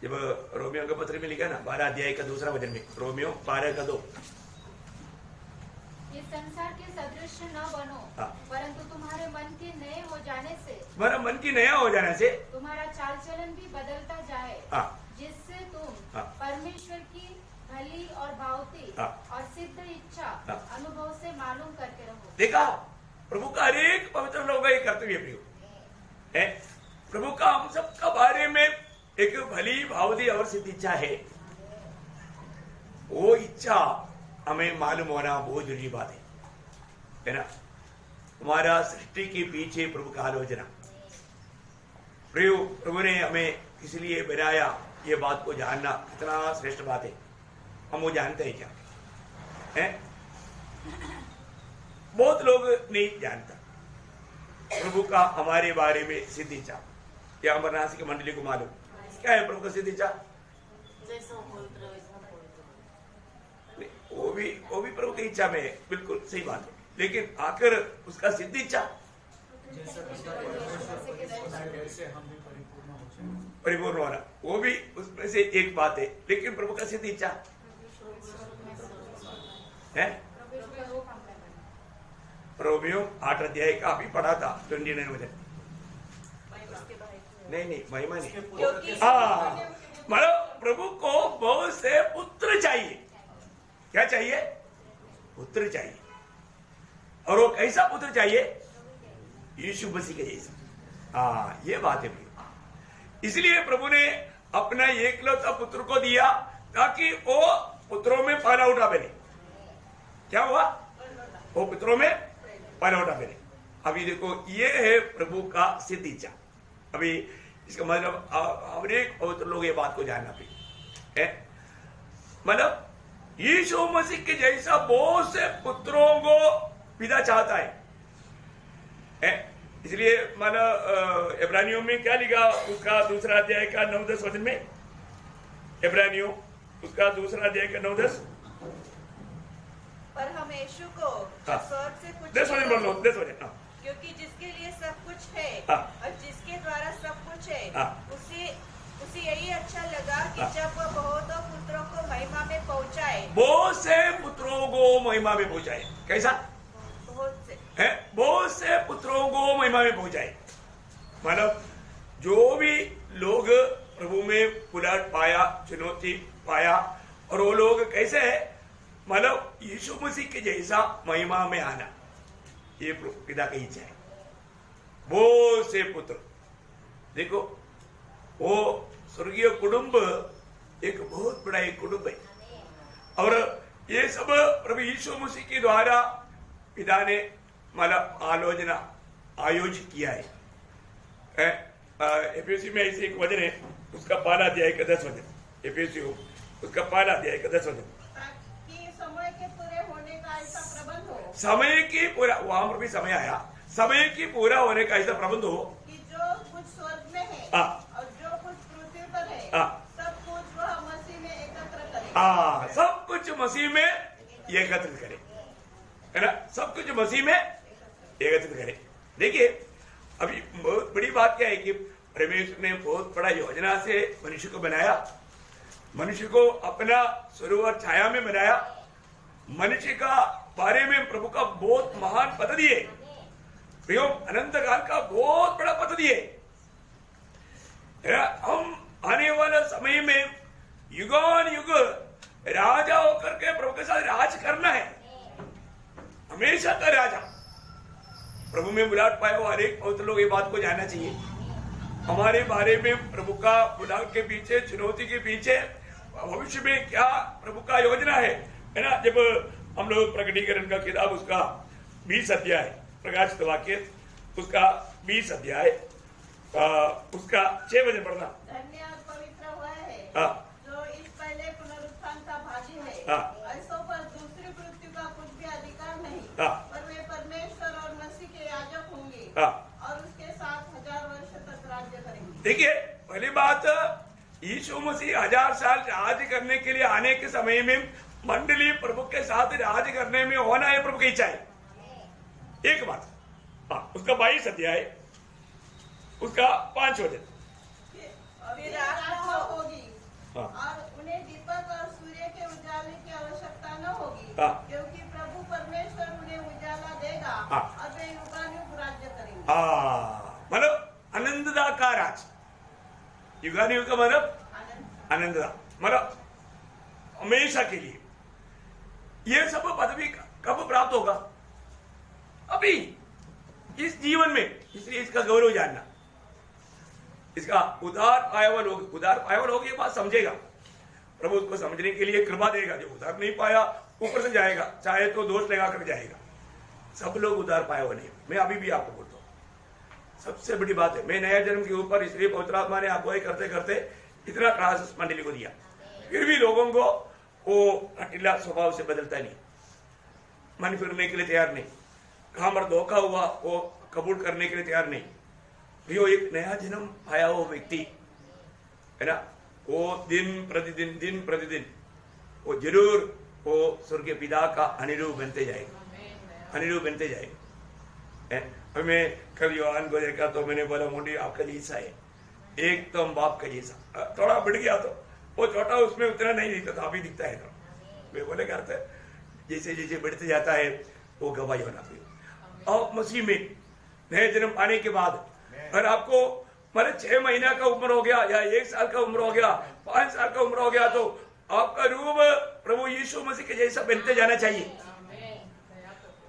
जब रोमियो के पत्र में लिखा ना 12 अध्याय का 2 वचन में, रोमियो 12 का 2, इस संसार के सदृश न बनो, परंतु तुम्हारे मन के नए हो जाने से, तुम्हारा मन की नया हो जाने से तुम्हारा चाल चलन भी बदलता जाए, जिससे तुम परमेश्वर की भली और भावती और सिद्ध इच्छा अनुभव से मालूम करके रहो। देखा, प्रभु का हर एक पवित्र लोगों का ये कर्तव्य प्रियो है। प्रभु का हम सबका बारे में एक भली भावदी और सिद्ध इच्छा है। वो इच्छा हमें मालूम होना बहुत जरूरी बात है ना। हमारा सृष्टि के पीछे प्रभु का आलोचना, प्रभु ने हमें इसलिए बनाया, ये बात को जानना कितना श्रेष्ठ बात है। हम वो जानते हैं क्या है? बहुत लोग नहीं जानता प्रभु का हमारे बारे में सिद्ध इच्छा। क्या अमरनाथ की मंडली को मालूम क्या है प्रभु का सिद्ध इच्छा? वो भी प्रभु की इच्छा में है, बिल्कुल सही बात है। लेकिन आकर उसका सिद्ध इच्छा परिपूर्ण होना, वो भी उसमें से एक बात है। लेकिन प्रभु का सिद्ध इच्छा है। रोमियो 8 अध्याय का अभी पढ़ा था 29 वचन। नहीं महिमा नहीं। हाँ, मतलब प्रभु को बहुत से पुत्र चाहिए। क्या चाहिए? पुत्र चाहिए। और वो कैसा पुत्र चाहिए? यीशु मसीह के जैसा। हाँ, ये बात है। इसलिए प्रभु ने अपना एकलौता पुत्र को दिया ताकि वो पुत्रों में पहला उठा बने। क्या हुआ? वो पुत्रों में पहला उठा बने। अभी देखो, ये है प्रभु का सिद्ध इच्छा। अभी इसका मतलब हर एक पवित्र लोग ये बात को जानना भी है। मतलब यीशु मसीह के जैसा बहुत से पुत्रों को पिता चाहता है। इसलिए मतलब इब्रानियों में क्या लिखा, उसका दूसरा अध्याय का 9-10 वचन में, इब्रानियों उसका दूसरा अध्याय का 9-10। पर हम यीशु को स्वर्ग से कुछ 10 वचन बोल लो, 10 वचन। क्योंकि जिसके लिए सब कुछ है और जिसके द्वारा सब कुछ है, उसे यही अच्छा लगा कि जब वह बहुतों पुत्रों को महिमा में पहुंचाए। बहुत से पुत्रों को महिमा में पहुंचाए। कैसा? बहुत से पुत्रों को महिमा में पहुंचाए। मतलब जो भी लोग प्रभु में पुलट पाया, चुनौती पाया, और वो लोग कैसे है? मतलब यीशु मसीह के जैसा महिमा में आना, ये पिता की इच्छा है। बहुत से पुत्र, देखो वो स्वर्गीय कुटुंब एक बहुत बड़ा एक कुटुंब है। और ये सब प्रभु यीशु मसीह के द्वारा पिता ने मतलब आलोचना आयोजित किया है। एफएसी में ऐसे एक वचन है, उसका पहला अध्याय का 10 वचन। एफएसी उसका पहला अध्याय का 10 वचन। समय के पूरे होने का ऐसा प्रबंध हो, समय की पूरा, वहां पर भी समय आया, समय की पूरा होने का ऐसा प्रबंध हो कि जो कुछ स्वर्ग में है और जो कुछ पृथ्वी पर है, सब कुछ वह मसीह में एकत्र करे। सब कुछ मसीह में एकत्रित करे, है ना। सब कुछ मसीह में एकत्रित करे। देखिए, अभी बहुत बड़ी बात क्या है कि परमेश्वर ने बहुत बड़ा योजना से मनुष्य को बनाया, मनुष्य को अपना स्वरूप और छाया में बनाया। मनुष्य का बारे में प्रभु का बहुत महान पद्धति है, अनंत काल का बहुत बड़ा पद्धति है। हम आने वाला समय में युगान युग राजा होकर के प्रभु के साथ राज करना है, हमेशा का राजा। प्रभु में बुलाट पाए हर एक पवित्र लोग ये बात को जानना चाहिए। हमारे बारे में प्रभु का बुलाट के पीछे, चुनौती के पीछे भविष्य में क्या प्रभु का योजना है ना। जब हम लोग प्रकटीकरण का किताब उसका 20 अध्याय, प्रकाशित वाक्य उसका 20 अध्याय उसका 6 वचन पढ़ना। धन्य और पवित्र हुआ है जो इस पहले पुनरुत्थान का भागी है। ऐसों पर दूसरी मृत्यु का कुछ भी अधिकार नहीं, पर वे परमेश्वर और मसीह के याजक होंगे और उसके साथ 1000 वर्ष तक राज्य करेंगे। देखिए, पहली बात, यीशु मसीह 1000 साल राज करने के लिए आने के समय में मंडली प्रभु के साथ राज करने में होना है प्रभु की इच्छा है। एक बात, उसका 22 अध्याय उसका 5 वचन। फिर रात होगी और उन्हें दीपक और सूर्य के उजाले की आवश्यकता न होगी, क्योंकि प्रभु परमेश्वर उन्हें उजाला देगा और वे युगानुयुग राज्य करेंगे। मतलब आनंददा का राज, युगानुयुग का मतलब आनंददा, मतलब हमेशा के लिए। यह सब पदवी कब प्राप्त होगा? अभी इस जीवन में, इसलिए इसका गौरव जानना। इसका उधार पाया हुआ लोग ये बात समझेगा, प्रभु उसको समझने के लिए कृपा देगा। जो उधार नहीं पाया ऊपर से जाएगा, चाहे तो दोष लगा कर जाएगा। सब लोग उधार पाया हुआ नहीं। मैं अभी भी आपको बोलता हूं, सबसे बड़ी बात है, मैं नया जन्म के ऊपर इसलिए पवित्र आत्मा ने अगुवाई करते करते इतना क्लास मंडली को दिया, फिर भी लोगों को वो हठीला स्वभाव से बदलता नहीं, मन फिरने के लिए तैयार नहीं, कहां पर धोखा हुआ वो कबूल करने के लिए तैयार नहीं। जो एक नया जन्म पाया हुआ व्यक्ति है ना, वो दिन प्रतिदिन वो जरूर वो स्वर्गीय पिता का अनुरूप बनते जाएगा। अभी मैं कल योहान को देखा तो मैंने बोला, मुंडी आपका जैसा है, एकदम बाप का जैसा। थोड़ा बढ़ गया तो वो छोटा उसमें उतना नहीं दिखता था, अभी दिखता है। तो मैं बोले करते जैसे जैसे बढ़ते जाता है वो गवाही होना चाहिए। और मसीह में नए जन्म पाने के बाद अगर आपको माने 6 महीना का उम्र हो गया या 1 साल का उम्र हो गया, 5 साल का उम्र हो गया, तो आपका रूप प्रभु यीशु मसीह के जैसा बनते जाना चाहिए।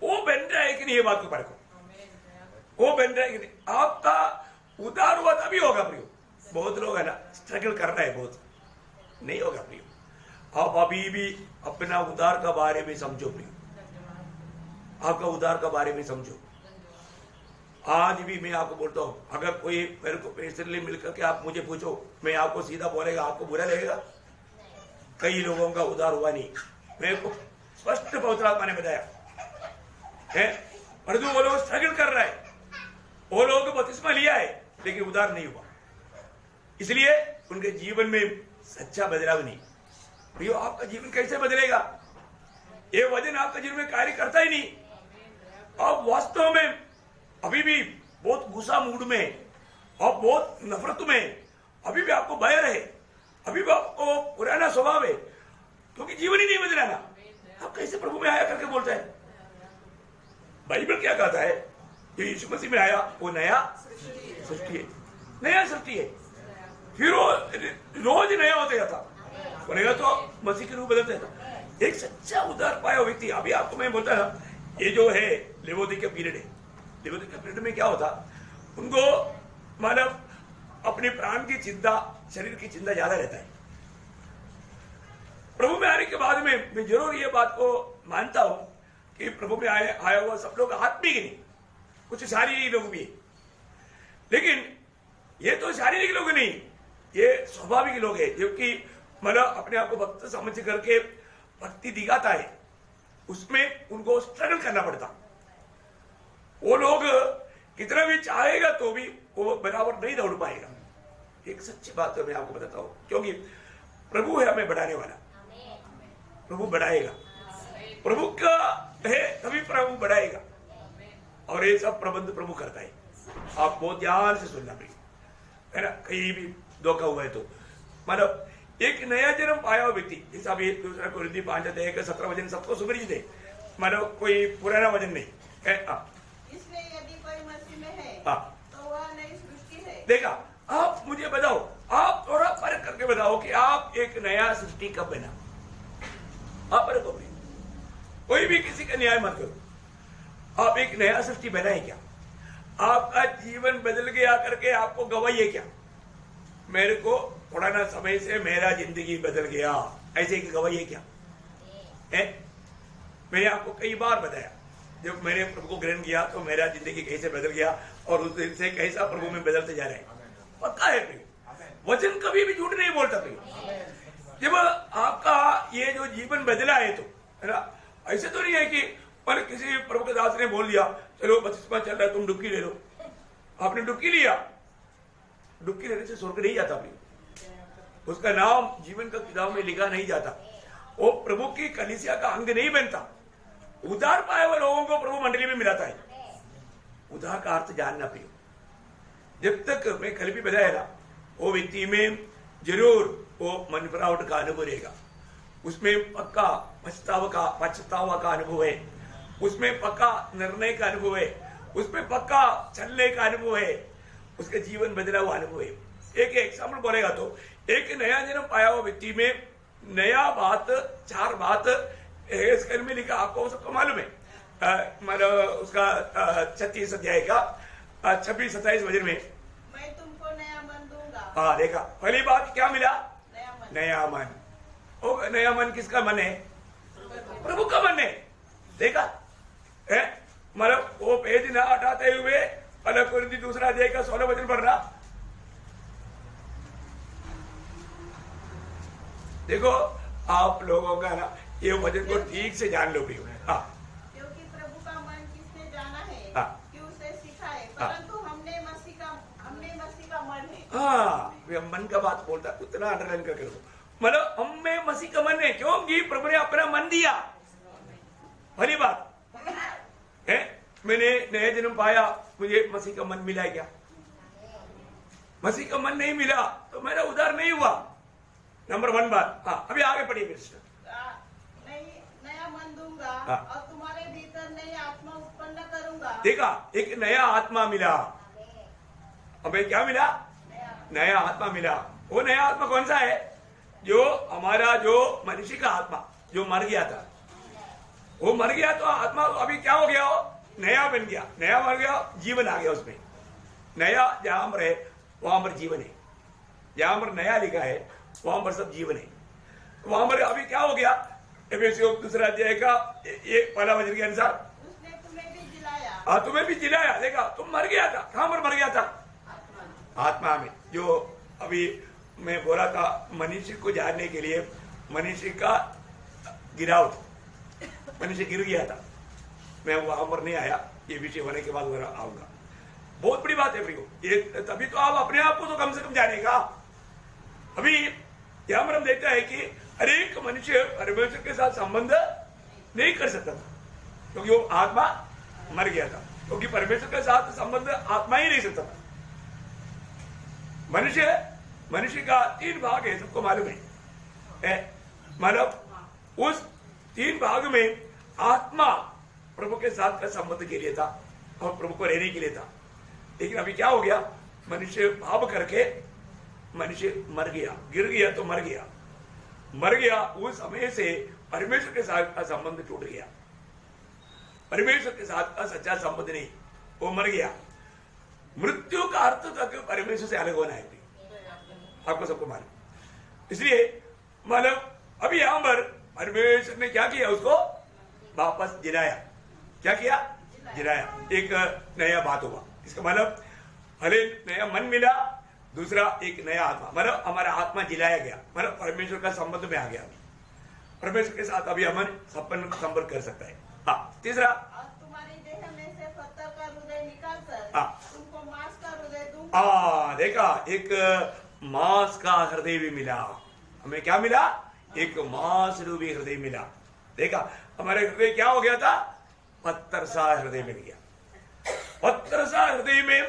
वो बन रहा है कि नहीं, ये बात को परखो, वो बन रहा है कि नहीं। आपका उधार हुआ तभी होगा प्रियो। बहुत लोग है ना स्ट्रगल कर रहे हैं, बहुत नहीं होगा प्रियो। आप अभी भी अपना उधार का बारे में समझो प्रियो, आपका उधार का बारे में समझो। आज भी मैं आपको बोलता हूं, अगर कोई मेरे को पर्सनली मिलकर के आप मुझे पूछो, मैं आपको सीधा बोलेगा, आपको बुरा लगेगा। कई लोगों का उधार हुआ नहीं, मेरे को स्पष्ट पवित्र आत्मा ने बताया है। परंतु वो लोग स्ट्रगल कर रहा है, वो लोग बपतिस्मा लिया है लेकिन उधार नहीं हुआ, इसलिए उनके जीवन में सच्चा बदलाव नहीं। भैया आपका जीवन कैसे बदलेगा? ये वजन आपका जीवन में कार्य करता ही नहीं। आप वास्तव में अभी भी बहुत गुस्सा मूड में और बहुत नफरत में, अभी भी आपको भय है, अभी भी आपको पुराना स्वभाव है, क्योंकि जीवन ही नहीं बदला ना। आप कैसे प्रभु में आया करके बोलते हैं? बाइबल क्या कहता है? जो यीशु मसीह में आया वो नया सृष्टि है, नया सृष्टि है। फिर वो रोज नया होता जाता, बनेगा तो मसीह के रूप बदलता जाता। एक सच्चा उधार पाया व्यक्ति, अभी आपको मैं बोलता ना, ये जो है लेवोदिकिया पीरियड है, लेवोदिकिया पीरियड में क्या होता, उनको मानव अपने प्राण की चिंता, शरीर की चिंता ज्यादा रहता है। प्रभु में आने के बाद में मैं जरूर ये बात को मानता हूं कि प्रभु में आया हुआ सब लोग आत्मिक नहीं, कुछ शारीरिक लोग भी, लेकिन ये तो शारीरिक लोग नहीं, ये स्वाभाविक लोग हैं, क्योंकि मतलब अपने आप को भक्त समझ करके भक्ति दिखाता है, उसमें उनको स्ट्रगल करना पड़ता। वो लोग कितना भी चाहेगा तो भी वो बराबर नहीं दौड़ पाएगा। एक सच्ची बात तो मैं आपको बताता हूं, क्योंकि प्रभु है हमें बढ़ाने वाला, प्रभु बढ़ाएगा, प्रभु का है तभी प्रभु बढ़ाएगा, और ये सब प्रबंध प्रभु करता है। आप बहुत ध्यान से सुनना है ना, कहीं भी धोखा हुआ है तो मतलब एक नया जन्म पाया हुआ व्यक्ति, जैसा अभी दूसरा कोरिन्थी 5:17 वचन सबको सुपरिचित है, मतलब कोई पुराना वचन नहीं है। इसलिए यदि कोई मसीह में है तो वह नई सृष्टि है। देखा, आप मुझे बताओ, आप थोड़ा फर्क करके बताओ कि आप एक नया सृष्टि कब बना? आप फर्क करो, कोई भी किसी का न्याय मत करो। आप एक नया सृष्टि बना है क्या? आपका जीवन बदल गया करके आपको गवाही है क्या? मेरे को थोड़ा ना समय से मेरा जिंदगी बदल गया, ऐसे की गवाही है क्या? मैंने आपको कई बार बताया, जब मैंने प्रभु को ग्रहण किया तो मेरा जिंदगी कैसे बदल गया और उस दिन से कैसा प्रभु में बदलते जा रहे हैं। पक्का है प्रियो, वचन कभी भी झूठ नहीं बोलता प्रियो। जब आपका ये जो जीवन बदला है तो है ना, ऐसे तो नहीं है कि पर किसी प्रभु के दास ने बोल दिया चलो बपतिस्मा चल रहा है तुम डुबकी ले लो, आपने डुबकी लिया, डुबकी लेने से स्वर्ग नहीं जाता प्रियो, उसका नाम जीवन का किताब में लिखा नहीं जाता, वो प्रभु की कलीसिया का अंग नहीं बनता। उधार पाए हुए लोगों को प्रभु मंडली में मिलाता है। उधार का अर्थ जानना प्रियो, जब तक मैं कल भी बताया ना, वो व्यक्ति में जरूर वो मन फिरावट का अनुभव रहेगा, उसमें पक्का पछतावा का अनुभव है, उसमें पक्का निर्णय का अनुभव है, उसमें पक्का चलने का अनुभव है, उसके जीवन बदला हुआ अनुभव है। एक एग्जाम्पल बोलेगा तो एक नया जन्म पाया हुआ व्यक्ति में नया बात, 4 बात में लिखा, आपको सबको मालूम है। मतलब उसका 36 अध्याय का 26-27 वचन में मैं तुमको नया मन दूंगा। हाँ देखा, पहली बात क्या मिला? नया मन। नया मन। ओ नया मन किसका मन है? प्रभु का मन है। देखा है, मतलब वो पेज ना हटाते हुए अलग कुरिन्थी दूसरा अध्याय का 16 वचन पढ़ रहा। देखो आप लोगों का ना ये वचन को ठीक से जान लो भी। हाँ, क्योंकि प्रभु का मन किसने जाना है हाँ, कि उसे सिखाए, हाँ, परंतु हमने मसीह का मन है। हाँ, वे मन का बात बोलता उतना अंडरलाइन करके रखो। मतलब हमें मसीह का मन है, क्योंकि प्रभु ने अपना मन दिया। भली बात है, मैंने नया जन्म पाया, मुझे मसीह का मन मिला है क्या? मसीह का मन नहीं मिला तो मेरा उद्धार नहीं हुआ। नंबर 1 बात। हाँ, अभी आगे पढ़िए मिस्टर। नया मन दूंगा, हाँ, और तुम्हारे भीतर नई आत्मा उत्पन्न करूंगा। देखा, एक नया आत्मा मिला। हमें क्या मिला? नया आत्मा मिला। वो नया आत्मा कौन सा है? जो हमारा जो मनुष्य का आत्मा जो मर गया था, वो मर गया तो आत्मा अभी क्या हो गया? हो नया बन गया। नया मर गया, जीवन आ गया उसमें। नया जहां पर है वहां पर जीवन है। जहां पर नया लिखा है वहां पर सब जीवन है। वहां पर अभी क्या हो गया? एफएससी दूसरा अध्याय का ये पहला वचन के अनुसार उसने तुम्हें भी जिलाया। हाँ, तुम्हें भी जिलाया। देखा, तुम मर गया था। कहां पर मर गया था? आत्मा में। जो अभी मैं बोला था, मनुष्य को जानने के लिए मनुष्य का गिरावट, मनुष्य गिर गया था। मैं वहां पर नहीं आया, ये विषय होने के बाद आऊंगा। बहुत बड़ी बात है प्रियो, ये तभी तो आप अपने आप को तो कम से कम जानेगा। अभी यहां पर हम देखता है कि हर एक मनुष्य परमेश्वर के साथ संबंध नहीं कर सकता था, क्योंकि वो आत्मा मर गया था। क्योंकि परमेश्वर के साथ संबंध आत्मा ही नहीं सकता था। मनुष्य का 3 भाग है, सबको मालूम है। मतलब उस 3 भाग में आत्मा प्रभु के साथ का संबंध के लिए था और प्रभु को रहने के लिए था। लेकिन अभी क्या हो गया? मनुष्य पाप करके मनुष्य मर गया, गिर गया तो मर गया। मर गया, उस समय से परमेश्वर के साथ का संबंध टूट गया। परमेश्वर के साथ का सच्चा संबंध नहीं, वो मर गया। मृत्यु का अर्थ तक परमेश्वर से अलग होना है, आपको सबको मालूम। इसलिए मतलब अभी यहां पर परमेश्वर ने क्या किया? उसको वापस जिलाया। क्या किया? जिलाया। एक नया बात हुआ। इसका मतलब हले नया मन मिला, दूसरा एक नया आत्मा, मतलब हमारा आत्मा जिलाया गया, मतलब परमेश्वर का संबंध में आ गया। परमेश्वर के साथ अभी हम संपर्क कर सकता है। हाँ, तीसरा, तुम्हारी देह में से पत्थर का हृदय निकालकर हाँ, तुमको मांस का हृदय दूंगा। देखा, एक मांस का हृदय भी मिला हमें। क्या मिला? एक मांस रूपी हृदय मिला। देखा, हमारे हृदय क्या हो गया था? पत्थर सा हृदय मिल गया। पत्थर सा हृदय में,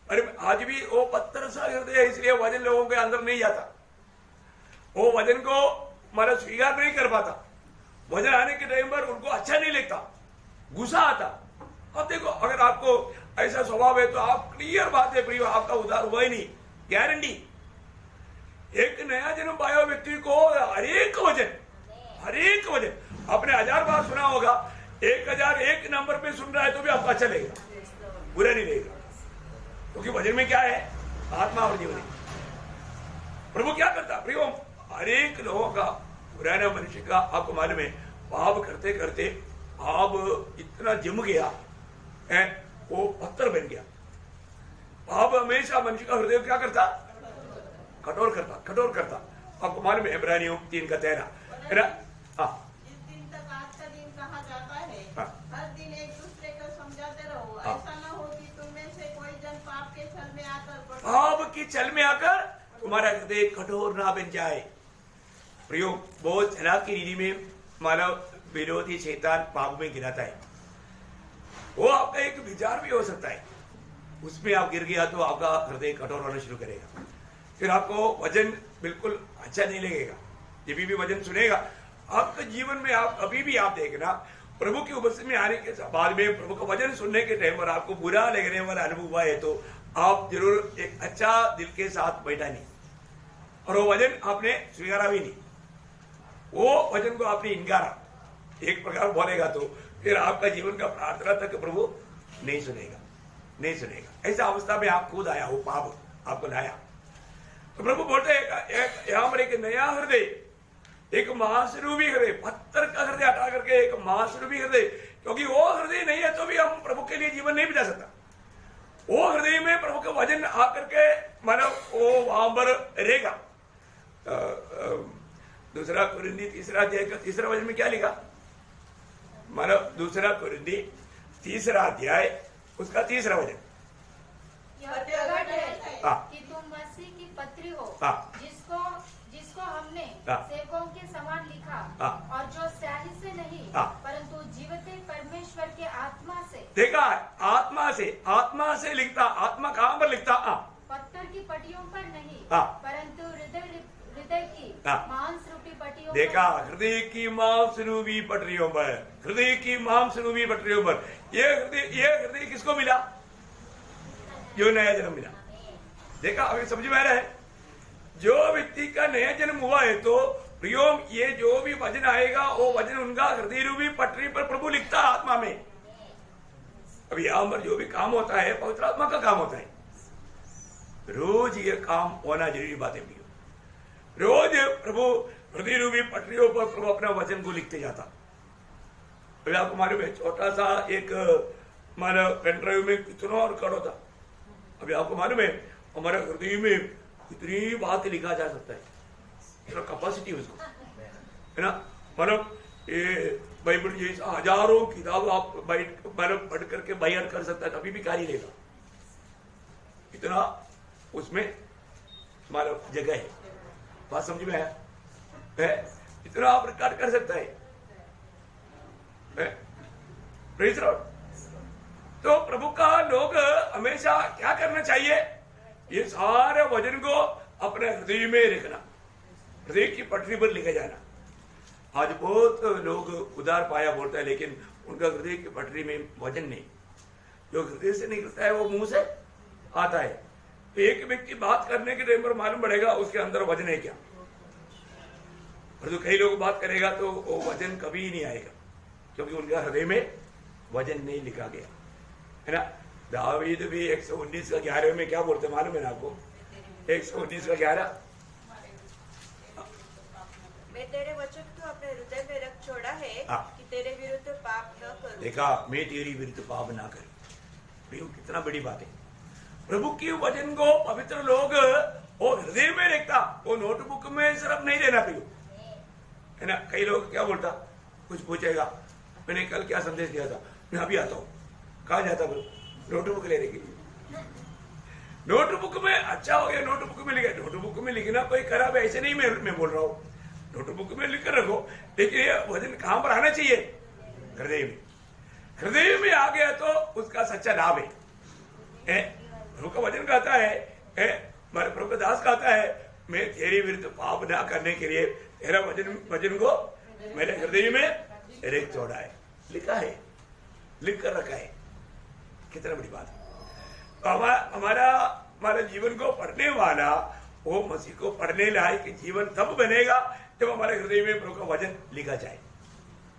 अरे आज भी वो पत्थर सा हृदय है, इसलिए वजन लोगों के अंदर नहीं जाता। वो वजन को मतलब स्वीकार नहीं कर पाता। वजन आने के टाइम पर उनको अच्छा नहीं लगता, गुस्सा आता। अब देखो, अगर आपको ऐसा स्वभाव है तो आप क्लियर बात है प्रिय, आपका उद्धार हुआ ही नहीं, गारंटी। एक नया जन्म पाया व्यक्ति को हरेक वजन आपने 1000 बार सुना होगा, 1001 नंबर पे सुन रहा है तो भी आपको अच्छा लगेगा, बुरा नहीं लगेगा। क्योंकि वजन में क्या है? आत्मा और जीवन। प्रभु क्या करता? प्रियो, हरेक लोगों का, पुराना मनुष्य का आपको मालूम है, पाप करते करते पाप इतना जम गया है, वो पत्थर बन गया। पाप हमेशा मनुष्य का हृदय क्या करता? कठोर करता। आपको मालूम है इब्रानियों 3:13 है ना? हाँ, जिस दिन तक आज का दिन कहा जाता है, हाँ, हर दिन एक दूसरे को समझाते रहो। हाँ, ऐसा न हो कि तुम में से कोई जन पाप के छल में आकर तुम्हारा हृदय कठोर ना बन जाए। प्रियो, बहुत चालाक की रीति में मानव विरोधी शैतान पाप में गिराता है। वो आपका एक विचार भी हो सकता है, उसमें आप गिर गया तो आपका हृदय कठोर होना शुरू करेगा। फिर आपको वजन बिल्कुल अच्छा नहीं लगेगा। जब भी वजन सुनेगा आपके जीवन में, आप अभी भी आप देखना, प्रभु की उपस्थिति में आने के बाद में प्रभु का वचन सुनने के टाइम पर आपको बुरा लगने वाला अनुभव हुआ है तो आप जरूर एक अच्छा दिल के साथ बैठा नहीं, और वो वचन आपने स्वीकारा भी नहीं, वो वचन को आपने इनकारा। एक प्रकार बोलेगा तो फिर आपका जीवन का प्रार्थना तक प्रभु नहीं सुनेगा, नहीं सुनेगा। ऐसा अवस्था में आप खुद आया हो, पाप आपको लाया। तो प्रभु बोलते हैं यहाँ पर एक नया हृदय, एक महास्वरूपी हृदय, पत्थर का हृदय हटा करके एक महास्वरूपी हृदय, क्योंकि वो हृदय नहीं है तो भी हम प्रभु के लिए जीवन नहीं बिता सकता। वो हृदय में प्रभु का वचन आकर के मानो वो वहां पर रहेगा। दूसरा कुरिन्दी तीसरा अध्याय का तीसरा वचन में क्या लिखा? मानो दूसरा कुरिन्दी तीसरा अध्याय उसका तीसरा वचन, यह प्रगट है कि तुम मसीह की पत्री हो, जिसको हमने सेवकों के समान लिखा, और जो स्याही से नहीं परंतु जीवते परमेश्वर के आत्मा से। देखा, आत्मा से लिखता। आत्मा कहाँ पर लिखता? पत्थर की पटियों पर नहीं, परंतु हृदय की मांस रूपी पटियों। देखा, हृदय की मांस रूपी पटरियों पर, हृदय की मांस रूपी पटरियों पर। ये हृदय किसको मिला? जो नया जन्म मिला। देखा, अभी समझ में आ रहा है? जो व्यक्ति का नया जन्म हुआ है तो प्रियोम ये जो भी वचन आएगा वो वचन उनका हृदय रूपी पटरी पर प्रभु लिखता है आत्मा में। अब यहाँ पर जो भी काम होता है पवित्र आत्मा का काम होता है। रोज ये काम होना जरूरी बात है। रोज प्रभु हृदय रूपी पटरियों पर प्रभु अपना वचन को लिखते जाता। अभी आपको मालूम है छोटा सा एक हमारा पेन ड्राइव में कितना और कड़ो था। अभी आपको मालूम है हमारे हृदय में कितनी बात लिखा जा सकता है, इतना कैपेसिटी उसको है ना। मतलब ये बाइबल जैसा हजारों किताब आप पढ़ करके बयान कर सकता है, कभी भी कार्य लेगा। इतना उसमें हमारा जगह है। बात समझ में आया है? इतना आप रिकॉर्ड कर सकता है। Praise Lord. तो प्रभु का लोग हमेशा क्या करना चाहिए? ये सारे वचन को अपने हृदय में रखना, हृदय की पटरी पर लिखा जाना। आज बहुत लोग उदार पाया बोलता है लेकिन उनका हृदय की पटरी में वचन नहीं। जो हृदय से निकलता है वो मुंह से आता है। तो एक व्यक्ति बात करने के टाइम पर मालूम पड़ेगा उसके अंदर वचन है क्या। और जो कई लोग बात करेगा तो वो वचन कभी ही नहीं आएगा, क्योंकि उनका हृदय में वचन नहीं लिखा गया है ना। दावीद भी 119 का 11 में क्या बोलते मालूम है ना आपको? 119 का 11, मैं तेरे वचन को अपने हृदय में रख छोड़ा है कि तेरे विरुद्ध पाप न करूं। देखा, मैं तेरी विरुद्ध पाप ना करूं। कितना बड़ी बात है। प्रभु की वचन को पवित्र लोग वो हृदय में रखता, वो नोटबुक में सिर्फ नहीं देना पियो है ना। कई लोग क्या बोलता, कुछ पूछेगा मैंने कल क्या संदेश दिया था, मैं अभी आता हूँ। कहाँ जाता बोलो? नोटबुक लेने के लिए। नोटबुक में अच्छा हो गया, नोटबुक में लिखा। नोटबुक में लिखना कोई खराब है ऐसे नहीं मैं बोल रहा हूँ, नोटबुक में लिख कर रखो, लेकिन ये वचन कहाँ पर आना चाहिए? हृदय में। हृदय में आ गया तो उसका सच्चा लाभ है। प्रभु का वचन कहता है, प्रभु का दास कहता है, मैं तेरी विरुद्ध पाप ना करने के लिए तेरा वचन को मेरे हृदय में रख छोड़ा है। लिखा है, लिख कर रखा है। कितना बड़ी बात है। तो हमारा जीवन को पढ़ने वाला वो मसीह को पढ़ने लायक जीवन तब बनेगा जब हमारे हृदय में प्रभु का वचन लिखा जाए।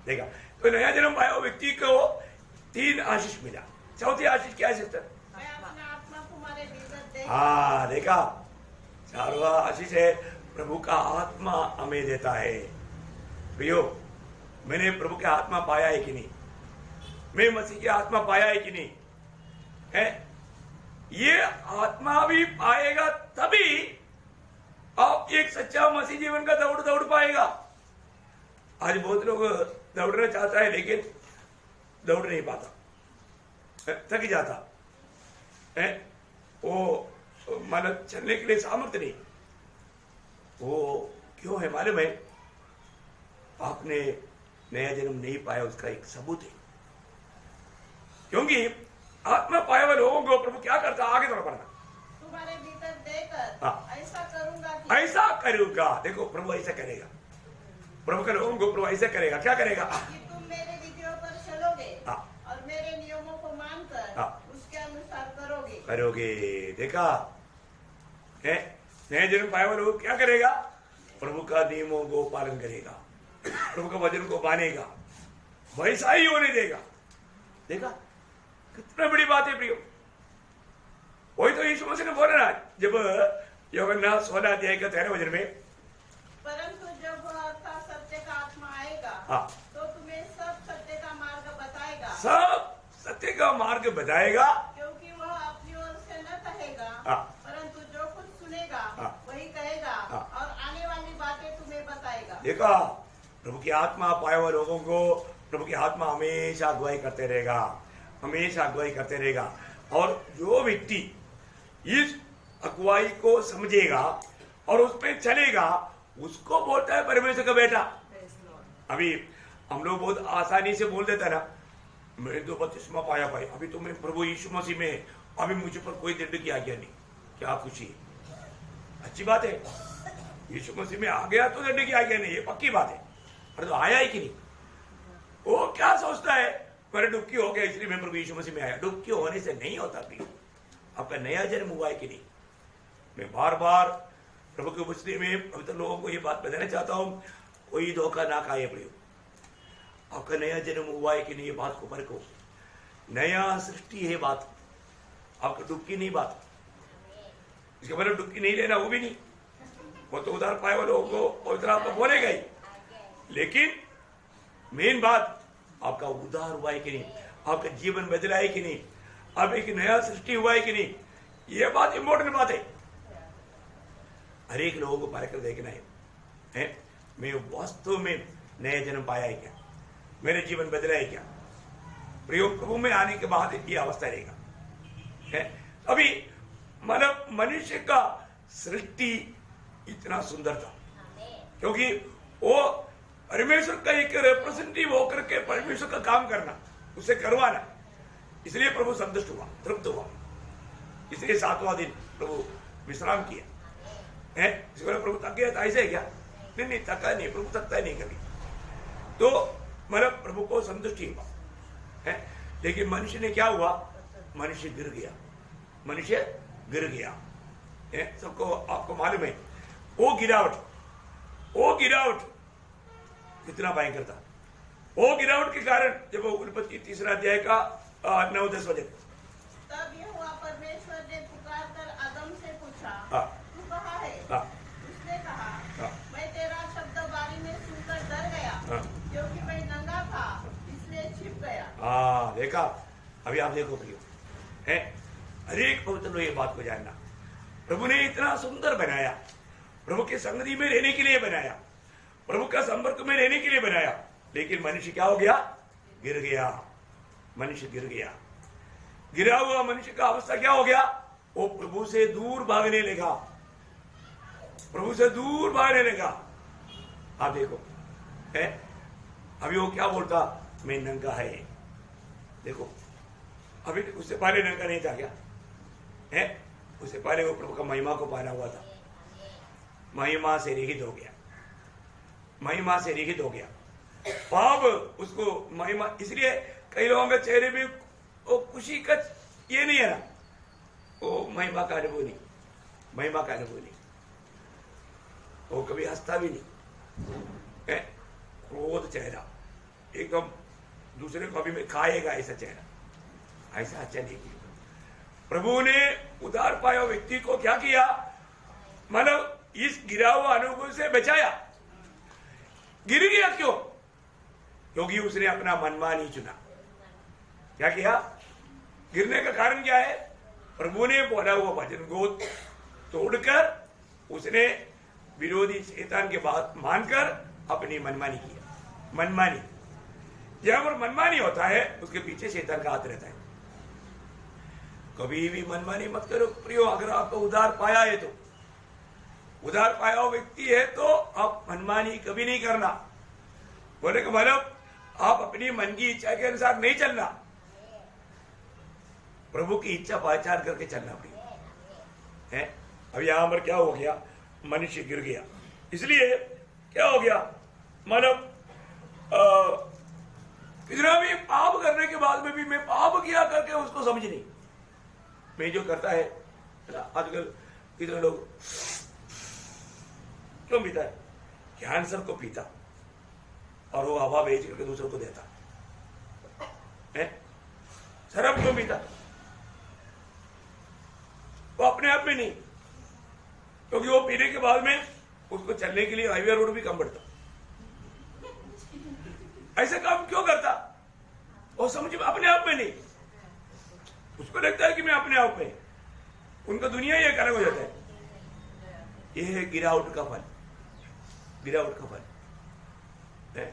देखा, तो नया जन्म पाया व्यक्ति को 3 आशीष मिला। चौथी आशीष क्या है सिस्टर? हाँ, देखा, 4वां आशीष है प्रभु का आत्मा हमें देता है। प्रियो, मैंने प्रभु का आत्मा पाया है कि नहीं? मैं मसीह की आत्मा पाया है कि नहीं है? ये आत्मा भी पाएगा तभी आप एक सच्चा मसीह जीवन का दौड़ पाएगा। आज बहुत लोग दौड़ना चाहता है लेकिन दौड़ नहीं पाता, थक जाता है। वो मतलब चलने के लिए सामर्थ्य नहीं। वो क्यों है मालूम है? आपने नया जन्म नहीं पाया, उसका एक सबूत है। क्योंकि आत्मा पाए हुए लोगों को प्रभु क्या करता? आगे थोड़ा पढ़ना। तुम्हारे भीतर देकर ऐसा करूंगा कि ऐसा करूंगा। देखो, प्रभु ऐसा करेगा। प्रभु के लोगों को प्रभु ऐसा करेगा। क्या करेगा? कि तुम मेरे विधियों पर चलोगे और मेरे नियमों को मानकर उसके अनुसार करोगे। देखा, नया जन्म पाए हुए लोग क्या करेगा? प्रभु का नियमों को पालन करेगा, प्रभु का वचन को मानेगा। वैसा ही होने देगा। देखा कितना बड़ी बात है प्रियो। वही तो यीशु मसीह ने बोला ना जब यूहन्ना 16 अध्याय का 13 वचन में, परंतु जब अर्थात सत्य का आत्मा आएगा तो तुम्हें सब सत्य का मार्ग बताएगा। सब सत्य का मार्ग बताएगा, क्योंकि वह अपनी ओर से न कहेगा, परंतु जो कुछ सुनेगा वही कहेगा और आने वाली बातें तुम्हें बताएगा। देखा प्रभु की आत्मा पाए हुए लोगों को प्रभु की आत्मा हमेशा अगुवाई करते रहेगा, हमेशा अगुवाई करते रहेगा। और जो व्यक्ति इस अगुवाई को समझेगा और उसमें चलेगा, उसको बोलता है परमेश्वर का बेटा। अभी हम लोग बहुत आसानी से बोल देता ना, मैंने तो बपतिस्मा पाया भाई, अभी तो मैं प्रभु यीशु मसीह में, अभी मुझे पर कोई दंड की आज्ञा नहीं। क्या खुशी है, अच्छी बात है। यीशु मसीह में आ गया तो दंड की आज्ञा नहीं, ये पक्की बात है। पर तो आया ही कि नहीं, वो क्या सोचता है मेरे डुबकी हो गया इसलिए मैं प्रभु यीशु मसीह में आया। डुबकी होने से नहीं होता भी, आपका नया जन्म हुआ है कि नहीं। मैं बार बार प्रभु की उपस्थिति में पवित्र लोगों को ये बात बताना चाहता हूं, कोई धोखा ना खाए प्रभु। आपका नया जन्म हुआ है कि नहीं, ये बात को परखो। नया सृष्टि है बात, आपका डुबकी नहीं बात। इसके मतलब डुबकी नहीं लेना वो भी नहीं, वो तो उधार पाए वाले लोगों को पवित्र आत्मा बोलेगा ही। लेकिन मेन बात आपका उद्धार हुआ है कि नहीं, आपका जीवन बदला है कि नहीं, आप एक नया सृष्टि हुआ है कि नहीं, ये बात इंपॉर्टेंट बात है। हर एक लोगों को परख कर देखना है, मैं वास्तव में नया जन्म पाया है क्या, मेरे जीवन बदला है क्या। प्रयोग प्रभु में आने के बाद ये अवस्था रहेगा है। अभी मतलब मनुष्य का सृष्टि इतना सुंदर था क्योंकि वो परमेश्वर का एक रिप्रेजेंटेटिव होकर के परमेश्वर का काम करना, उसे करवाना, इसलिए प्रभु संतुष्ट हुआ, तृप्त हुआ। इसलिए 7वां दिन प्रभु विश्राम किया है। प्रभु थक गया था ऐसे है क्या? नहीं, थका नहीं, प्रभु थकता नहीं कभी। तो मतलब प्रभु को संतुष्टि हुआ है। लेकिन मनुष्य ने क्या हुआ, मनुष्य गिर गया, मनुष्य गिर गया है। सबको आपको मालूम है वो गिरावट कितना भयंकर था। वो गिरावट के कारण जब उत्पत्ति 3 अध्याय का 9-10 वचन, तब यहोवा परमेश्वर ने पुकार कर आदम से पूछा, तू कहाँ है? उसने कहा, मैं तेरा शब्द बारी में सुनकर डर गया, क्योंकि मैं नंगा था इसलिए छिप गया। देखा, अभी आप देखो प्रियो है, हर एक पवित्र लोग ये बात को जानना, प्रभु ने इतना सुंदर बनाया, प्रभु के संगति में रहने के लिए बनाया, प्रभु का संपर्क में रहने के लिए बनाया। लेकिन मनुष्य क्या हो गया, गिर गया, मनुष्य गिर गया। गिरा हुआ मनुष्य का अवस्था क्या हो गया, वो प्रभु से दूर भागने लगा, प्रभु से दूर भागने लगा। आप देखो है, अभी वो क्या बोलता, मैं नंगा है। देखो अभी उससे पहले नंगा नहीं था क्या है, उससे पहले वो प्रभु का महिमा को पाना हुआ था, महिमा से रहित हो गया, महिमा से रहित हो गया। पाप उसको महिमा, इसलिए कई लोगों के चेहरे में वो खुशी का ये नहीं है ना, वो महिमा का अनुभव नहीं, महिमा का अनुभव नहीं, वो कभी हंसता भी नहीं है। क्रोध चेहरा एकदम दूसरे को अभी में खाएगा ऐसा चेहरा, ऐसा अच्छा नहीं किया। प्रभु ने उधार पाया व्यक्ति को क्या किया, मतलब इस गिरा हुआ अनुभव से बचाया। गिर गया क्यों, क्योंकि उसने अपना मनमानी चुना। क्या किया, गिरने का कारण क्या है, प्रभु ने बोला हुआ वचन को तोड़कर उसने विरोधी शैतान के बात मानकर अपनी मनमानी किया। मनमानी, जहां पर मनमानी होता है उसके पीछे शैतान का हाथ रहता है। कभी भी मनमानी मत करो प्रियो। अगर आपको उधार पाया है तो, उधार पाया हुआ व्यक्ति है तो आप मनमानी कभी नहीं करना। बोले कि मतलब आप अपनी मन की इच्छा के अनुसार नहीं चलना, प्रभु की इच्छा पहचान करके चलना है। अब यहां पर क्या हो गया, मनुष्य गिर गया, इसलिए क्या हो गया, मतलब इतना भी पाप करने के बाद में भी मैं पाप किया करके उसको समझ नहीं। मैं जो करता है आजकल कितने लोग क्यों पीता है, कैंसर को पीता और वो हवा बेच करके दूसरों को देता शराब क्यों पीता? वो अपने आप में नहीं, क्योंकि वो पीने के बाद में उसको चलने के लिए हाईवे रोड भी कम पड़ता। ऐसा काम क्यों करता? वो समझ अपने आप में नहीं, उसको लगता है कि मैं अपने आप में, उनका दुनिया ही एक अलग हो जाता है। ये है गिरावट का फल, गिरावट का फल है।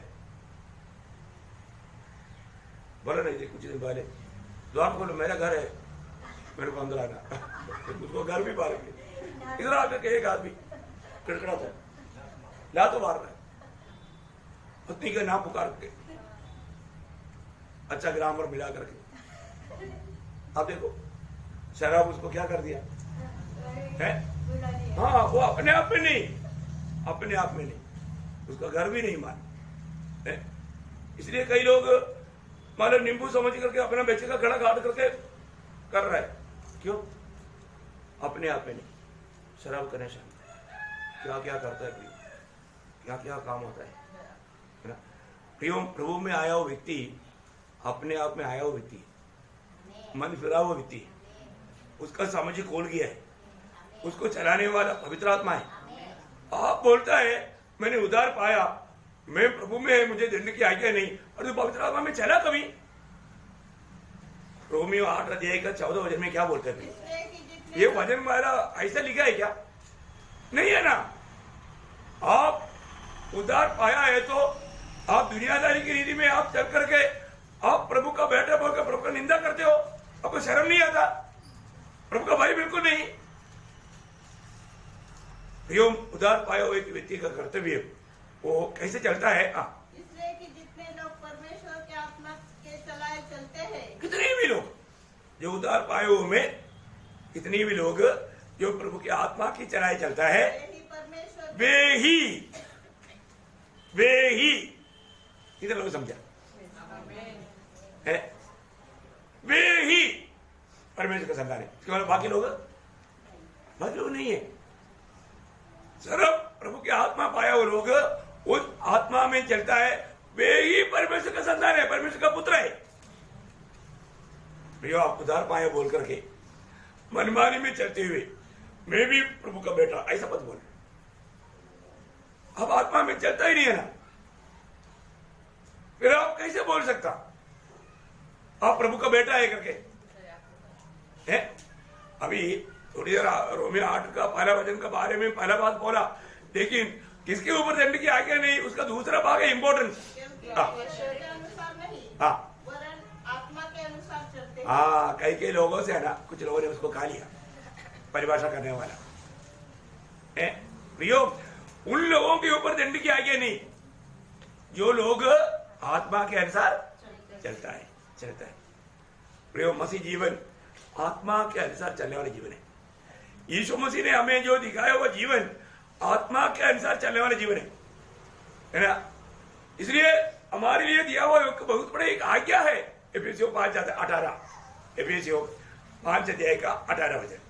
बोला नहीं थे कुछ दिन पहले, द्वार खोलो मेरा घर है, मेरे को अंदर आना। उसको घर भी बाहर इधर आकर के एक आदमी कड़कड़ा था, ला तो मार रहा है, पत्नी का नाम पुकार के अच्छा ग्रामर मिला करके। अब देखो शराब उसको क्या कर दिया है? हाँ, वो अपने आप में नहीं, अपने आप में नहीं, उसका घर भी नहीं मान है। इसलिए कई लोग मान नींबू समझ करके अपना बेचे का खड़ा काट करके कर रहा है। क्यों? अपने आप में नहीं। शराब का नशा क्या क्या करता है प्रियो, क्या क्या काम होता है ना। प्रियो, प्रभु में आया वो व्यक्ति अपने आप में आया वो व्यक्ति, मन फिरा हुआ व्यक्ति, उसका समझ खोल गया है, उसको चलाने वाला पवित्र आत्मा है। आप बोलता है मैंने उधार पाया, मैं प्रभु में है, मुझे दंड की आज्ञा नहीं, और तो पवित्र आत्मा में चला कभी? रोमियो 8 अध्याय का 14 वचन में क्या बोलते हैं? ये वचन हमारा ऐसा लिखा है क्या? नहीं है ना। आप उधार पाया है तो आप दुनियादारी की रीति में आप चल करके आप प्रभु का बेटा बोलकर प्रभु का निंदा करते हो, आपको शर्म नहीं आता? प्रभु का भाई बिल्कुल नहीं। प्रियो, उधार पाया हुए व्यक्ति का कर्तव्य वो कैसे चलता है? इसलिए कि जितने लोग परमेश्वर के आत्मा के चलाए चलते हैं, कितने भी लोग जो उधार पाए हुए में, कितने भी लोग जो प्रभु की आत्मा की चलाए चलता है, यही परमेश्वर वे ही कितने लोग समझा है? वे ही परमेश्वर का संतान है। इसके बाद बाकी लोग नहीं है। सिर्फ प्रभु की आत्मा पाया हुआ लोग उस आत्मा में चलता है, वे ही परमेश्वर का संतान है, परमेश्वर का पुत्र है। भैया, आप उधार पाए बोल करके मनमानी में चलते हुए मैं भी प्रभु का बेटा ऐसा मत बोल। अब आत्मा में चलता ही नहीं है ना, फिर आप कैसे बोल सकता आप प्रभु का बेटा है करके? है अभी थोड़ी देर रोमियो 8 का पहला वचन का बारे में पहला बात बोला, लेकिन किसके ऊपर दंड की आज्ञा नहीं, उसका दूसरा भाग है इम्पोर्टेंट। आत्मा के अनुसार चलते हैं। हाँ, कई लोगों से है ना, कुछ लोगों ने उसको खा लिया परिभाषा करने वाला है। प्रियो, उन लोगों के ऊपर दंड की आज्ञा नहीं जो लोग आत्मा के अनुसार चलता है। प्रियो, मसीह जीवन आत्मा के अनुसार चलने वाला जीवन है। यीशु मसीह ने हमें जो दिखाया हुआ जीवन आत्मा के अनुसार चलने वाला जीवन है ना। इसलिए हमारे लिए दिया हुआ एक बहुत बड़ा एक आज्ञा है। एफेसियों 5:18, एफेसियों 5 अध्याय का 18 वचन।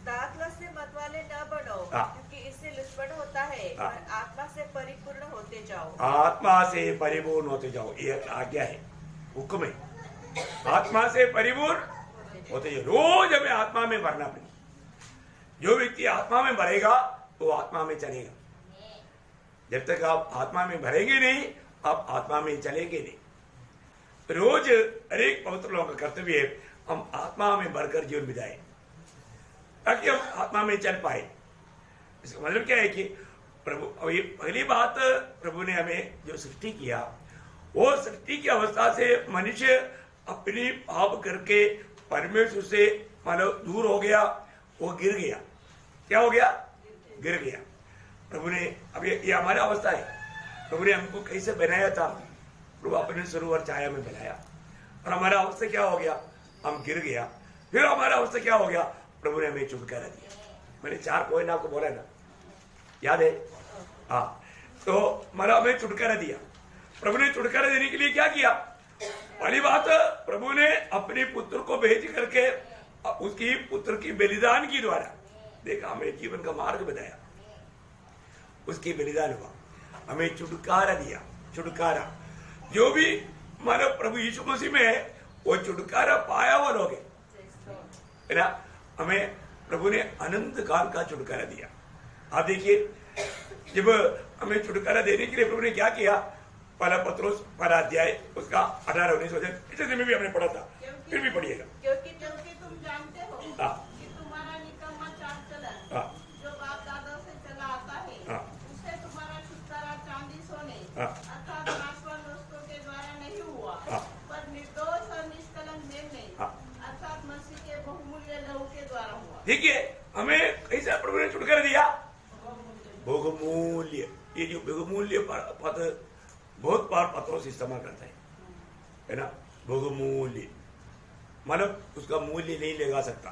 दाखला से मतवाले न बनो, क्योंकि इससे लुचपट होता है, और आत्मा से परिपूर्ण होते जाओ। आत्मा से परिपूर्ण होते जाओ, ये आज्ञा है, हुक्म है। आत्मा से परिपूर्ण होते जाओ। रोज हमें आत्मा में भरना पड़ेगा। जो व्यक्ति आत्मा में भरेगा वो आत्मा में चलेगा। जब तक आप आत्मा में भरेंगे नहीं, आप आत्मा में चलेंगे नहीं। रोज हरेक पवित्र लोगों का कर्तव्य है हम आत्मा में भरकर जीवन बिताएं, ताकि हम आत्मा में चल पाए। इसका मतलब क्या है कि प्रभु, अभी पहली बात, प्रभु ने हमें जो सृष्टि किया, वो सृष्टि की अवस्था से मनुष्य अपनी पाप करके परमेश्वर से मानो दूर हो गया, वो गिर गया। क्या हो गया? गिर गया। प्रभु ने, अब ये हमारी अवस्था है। प्रभु ने हमको कैसे बनाया था? प्रभु अपने स्वरूप और छाया में बनाया, और हमारा अवस्था क्या हो गया? हम गिर गया। फिर हमारा अवस्था क्या हो गया? प्रभु ने हमें छुटकारा दिया। मैंने 4 पॉइंट आपको बोला ना, याद है? हाँ, तो मतलब हमें छुटकारा दिया। प्रभु ने छुटकारा देने के लिए क्या किया? पहली बात, प्रभु ने अपने पुत्र को भेज करके उसकी पुत्र की बलिदान की द्वारा, देखा, हमें जीवन का मार्ग बताया, उसकी बलिदान हुआ, हमें छुटकारा दिया। छुटकारा। जो भी मानव प्रभु यीशु मसीह में है वो छुटकारा पाया हुआ लोग है ना। हमें प्रभु ने अनंत काल का छुटकारा दिया। आप देखिए, जब हमें छुटकारा देने के लिए प्रभु ने क्या किया, पहला पत्रोस पहला अध्याय उसका 18-19 वचन पिछले में भी हमने पढ़ा था, फिर भी पढ़िएगा। क्योंकि तुम जानते हो कि तुम्हारा निकम्मा चाल चलन जो बाप दादा से चला आता है, उससे तुम्हारा छुटकारा चांदी सोने अर्थात नाशवान वस्तुओं के द्वारा नहीं हुआ, पर निर्दोष और निष्कलंक मेमने अर्थात मसीह के बहुमूल्य लहू के द्वारा हुआ। देखिए, हमें कैसा प्रभु ने छुटकारा दिया, बहुमूल्य। ये जो बहुमूल्य पद बहुत बार पत्रोस इस्तेमाल करता है ना। बहुमूल्य मतलब उसका मूल्य नहीं लगा सकता,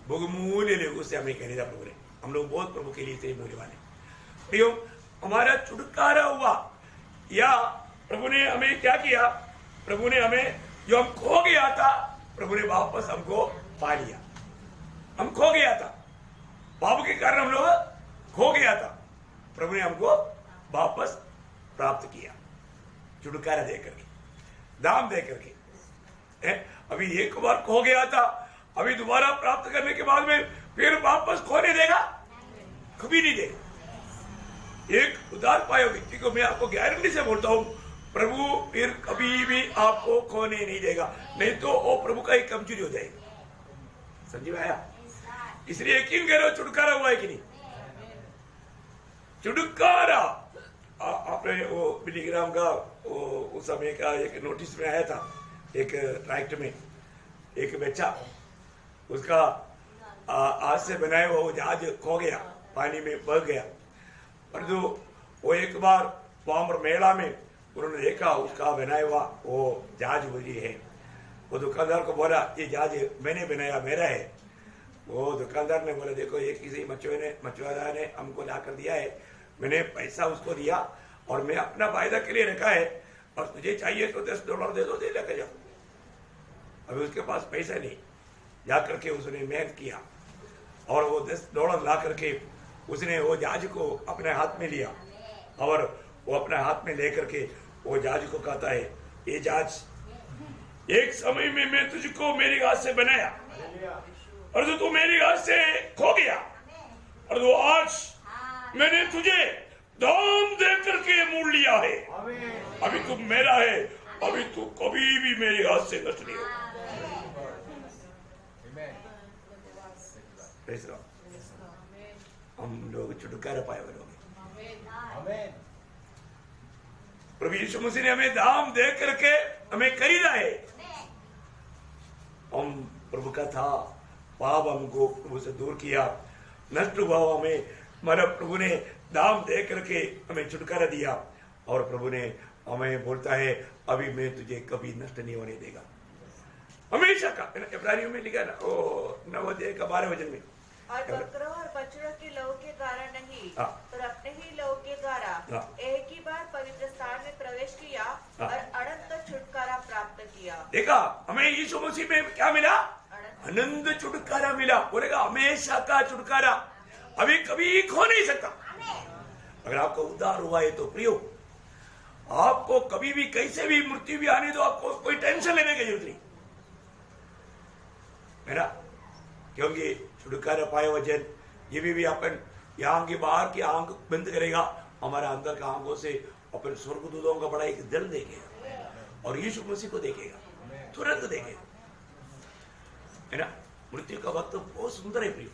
बहुमूल्य लोगों से हमें खरीदा प्रभु ने। हम लोग बहुत प्रभु के लिए से मूल्यवान है। तो हमारा छुटकारा हुआ, या प्रभु ने हमें क्या किया, प्रभु ने हमें जो हम खो गया था प्रभु ने वापस हमको पा लिया। हम खो गया था, पाप के कारण हम लोग खो गया था, प्रभु ने हमको वापस प्राप्त किया छुटकारा दे करके, दाम दे करके। अभी एक बार खो गया था, अभी दोबारा प्राप्त करने के बाद में फिर वापस खोने देगा, कभी नहीं देगा। एक उदार पाया व्यक्ति को मैं आपको गारंटी से बोलता हूं, प्रभु फिर कभी भी आपको खोने नहीं देगा, नहीं तो वो प्रभु का एक कमजोरी हो जाएगा। समझ में आया? इसलिए यकीन करो छुटकारा हुआ है कि नहीं। छुटकारा आपने वो मिलीग्राम का वो उस समय का एक नोटिस में आया था, एक ट्रैक्ट में एक बच्चा, उसका आज से बनाया हुआ वो जहाज खो गया, पानी में बह गया। और जो वो एक बार पामर मेला में उन्होंने देखा उसका बनाया हुआ वो जहाज वही है। वो दुकानदार को बोला ये जहाज मैंने बनाया, मेरा है। वो दुकानदार ने बोला देखो ये किसी मछुआरा ने हमको ला कर दिया है, मैंने पैसा उसको दिया और मैं अपना फायदा के लिए रखा है, और तुझे चाहिए तो $10 दे दो, दे लेकर जाओ। अभी उसके पास पैसा नहीं, जा करके उसने मेहनत किया और वो $10 ला करके उसने वो जहाज को अपने हाथ में लिया, और वो अपने हाथ में लेकर के वो जहाज को कहता है ये जहाज एक समय में मैं तुझको मेरी हाथ से बनाया, और जो तू मेरी हाथ से खो गया, और वो आज मैंने तुझे दाम दे करके मोड़ लिया है। अभी तू मेरा है, अभी तू कभी भी मेरे हाथ से नष्ट नहीं होगा। हम लोग छुटकारा पाए हुए लोग, प्रभु यीशु मसीह ने हमें दाम दे करके हमें खरीदा है। हम प्रभु का था, पाप हमको प्रभु से दूर किया, नष्ट हुआ हमें, मतलब प्रभु ने दाम दे करके हमें छुटकारा दिया, और प्रभु ने हमें बोलता है अभी मैं तुझे कभी नष्ट नहीं होने देगा, हमेशा का। इब्रानियों में लिखा ना, वो 9 का 12 वचन में, और बकरों और बछड़ों के लहू के द्वारा नहीं पर अपने ही लहू के द्वारा एक ही बार पवित्र स्थान में प्रवेश किया और अनंत छुटकारा प्राप्त किया। देखा, हमें यीशु मसीह में क्या मिला? अनंत छुटकारा मिला। बोलेगा हमेशा का छुटकारा, अभी कभी खो नहीं सकता। अगर आपका उद्धार हुआ है तो प्रियो, आपको कभी भी कैसे भी मृत्यु भी आने दो, आपको कोई टेंशन लेने की जरूरत नहीं है ना, क्योंकि छुटकारा पाए वचन ये भी अपन यहाँ की बाहर की आंख बंद करेगा, हमारा अंदर का आंखों से अपन स्वर्गदूतों का बड़ा एक दल देखेगा और यीशु मसीह को देखेगा, तुरंत देखेगा, है ना। मृत्यु का वक्त बहुत सुंदर है प्रिय।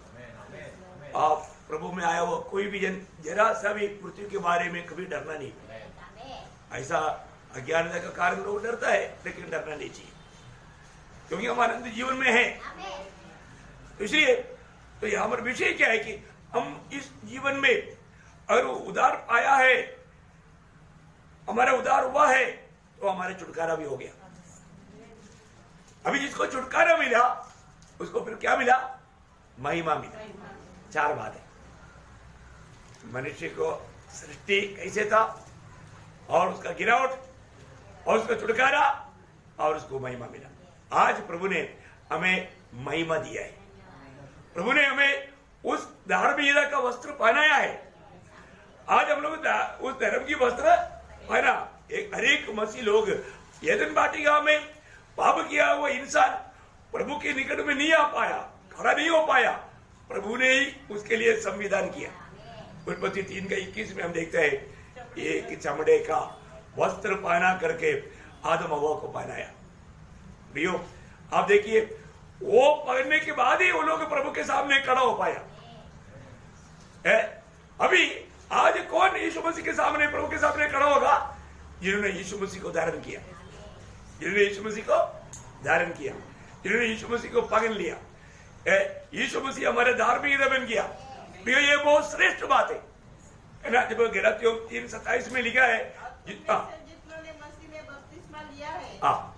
आप प्रभु में आया हुआ कोई भी जन जरा सा भी मृत्यु के बारे में कभी डरना नहीं। ऐसा अज्ञानता का कारण लोग डरता है, लेकिन डरना नहीं चाहिए, क्योंकि हम आनंद जीवन में है। इसलिए तो यहाँ पर विषय क्या है कि हम इस जीवन में अगर उद्धार पाया है, हमारा उद्धार हुआ है, तो हमारा छुटकारा भी हो गया। अभी जिसको छुटकारा मिला उसको फिर क्या मिला? महिमा मिला। 4 बात है, मनुष्य को सृष्टि कैसे था, और उसका गिरावट, और उसका छुटकारा, और उसको महिमा मिला। आज प्रभु ने हमें महिमा दिया है, प्रभु ने हमें उस धार्मिकता का वस्त्र पहनाया है। आज हम लोग उस धर्म की वस्त्र है ना। एक हरेक मसीह लोग एदन वाटिका में पाप किया हुआ इंसान प्रभु के निकट में नहीं आ पाया, खड़ा नहीं हो पाया, प्रभु ने ही उसके लिए संविधान किया। उत्पत्ति 3:21 में हम देखते हैं एक चमड़े का वस्त्र पहना करके आदम हव्वा को पहनाया। प्रियो आप देखिए वो पहनने के बाद ही वो लोग प्रभु के सामने खड़ा हो पाया है। अभी आज कौन यीशु मसीह के सामने, प्रभु के सामने खड़ा होगा? जिन्होंने यीशु मसीह को धारण किया, जिन्होंने यीशु मसीह को धारण किया, जिन्होंने यीशु मसीह को पकड़ लिया। यीशु मसीह हमारे धार्मिकता बन गया। प्रियो ये बहुत श्रेष्ठ बात है ना। जब गलातियों 3:27 में लिखा है जिन्होंने मसीह में बपतिस्मा लिया है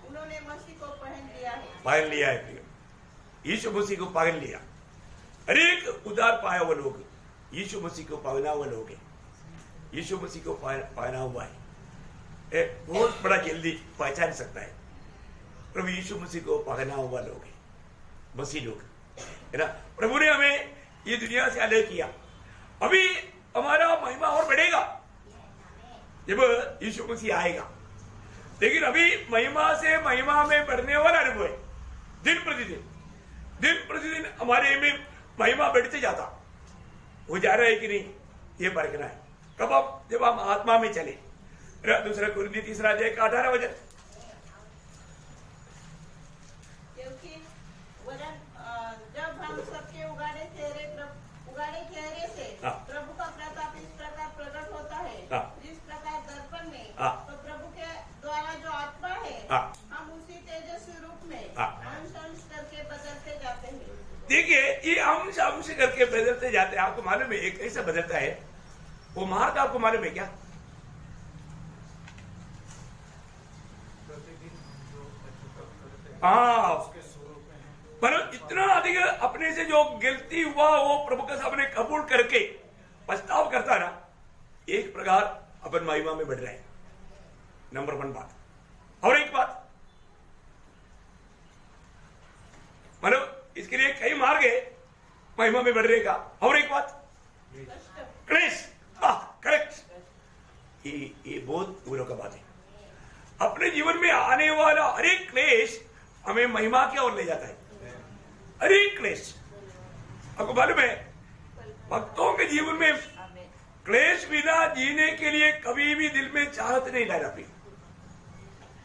उन्होंने मसीह को पहन लिया है। पहन लिया है प्रियो, यीशु मसीह को पहन लिया। हरेक उद्धार पाया हुआ लोग यीशु मसीह को पहना हुआ लोग है, यीशु मसीह को पहना हुआ है। बहुत बड़ा जल्दी पहचान सकता है प्रभु यीशु मसीह को पहना हुआ लोग है, मसीह लोग है ना। प्रभु ने हमें ये दुनिया से अलग किया। अभी हमारा महिमा और बढ़ेगा जब यीशु मसीह आएगा, लेकिन अभी महिमा से महिमा में बढ़ने वाला अनुभव है। दिन प्रतिदिन हमारे में महिमा बढ़ते जाता, वो जा रहा है कि नहीं ये परखना है। कब हम, जब हम आत्मा में चले। दूसरा कुरिन्थी 3:18 वचन, क्योंकि जब हम सबके उगाड़े चेहरे से प्रभु का प्रताप इस प्रकार प्रकट होता है जिस प्रकार दर्पण में, तो प्रभु के द्वारा जो आत्मा है हम उसी तेजस्वी रूप में अंश करके बदलते जाते हैं। देखिए ये अंश करके बदलते जाते हैं। आपको मालूम है एक कैसे बदलता है वो मार्ग? आपको मालूम है क्या? पर इतना अधिक अपने से जो गलती हुआ वो प्रभु के सामने कबूल करके पछताव करता ना, एक प्रकार अपन महिमा में बढ़ रहे हैं। नंबर 1 बात। और एक बात मतलब इसके लिए कई मार्ग है महिमा में बढ़ने का। और एक बात क्लेश, करेक्ट। ये बहुत बुरों का बात है। अपने जीवन में आने वाला हर एक क्लेश हमें महिमा की ओर ले जाता है। हर एक क्लेश, आपको मालूम है भक्तों के जीवन में क्लेश बिना जीने के लिए कभी भी दिल में चाहत नहीं लाना,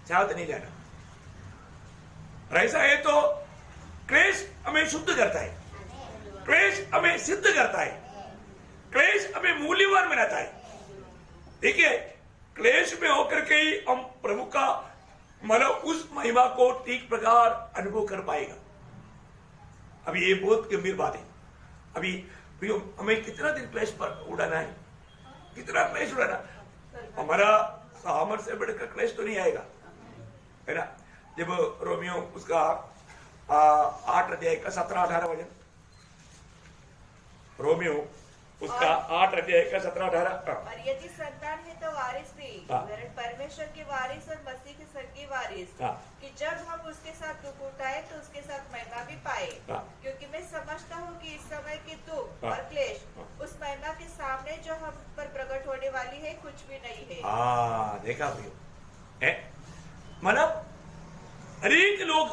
चाहत नहीं लाना। और ऐसा है तो क्लेश हमें शुद्ध करता है, क्लेश हमें सिद्ध करता है, क्लेश हमें मूल्यवान बनाता है। देखिए क्लेश में होकर के ही हम प्रभु का मतलब उस महिमा को ठीक प्रकार अनुभव कर पाएगा। अभी ये बहुत गंभीर बात है। अभी हमें कितना दिन क्लेश पर उड़ाना है, कितना क्लेश उड़ाना? हमारा सामर्थ से बढ़कर क्लेश तो नहीं आएगा, है ना। जब रोमियो उसका 8:17-18 वचन, रोमियो उसका 8:17-18। और यदि संतान है तो वारिस भी, वरन परमेश्वर के वारिस और मसीह के स्वर्गीय वारिस, कि जब हम उसके साथ दुख उठाए तो उसके साथ महिमा भी पाए। क्योंकि मैं समझता हूँ कि इस समय के दुख और क्लेश उस महिमा के सामने जो हम पर प्रकट होने वाली है कुछ भी नहीं है। देखा भैया, मतलब हरेक लोग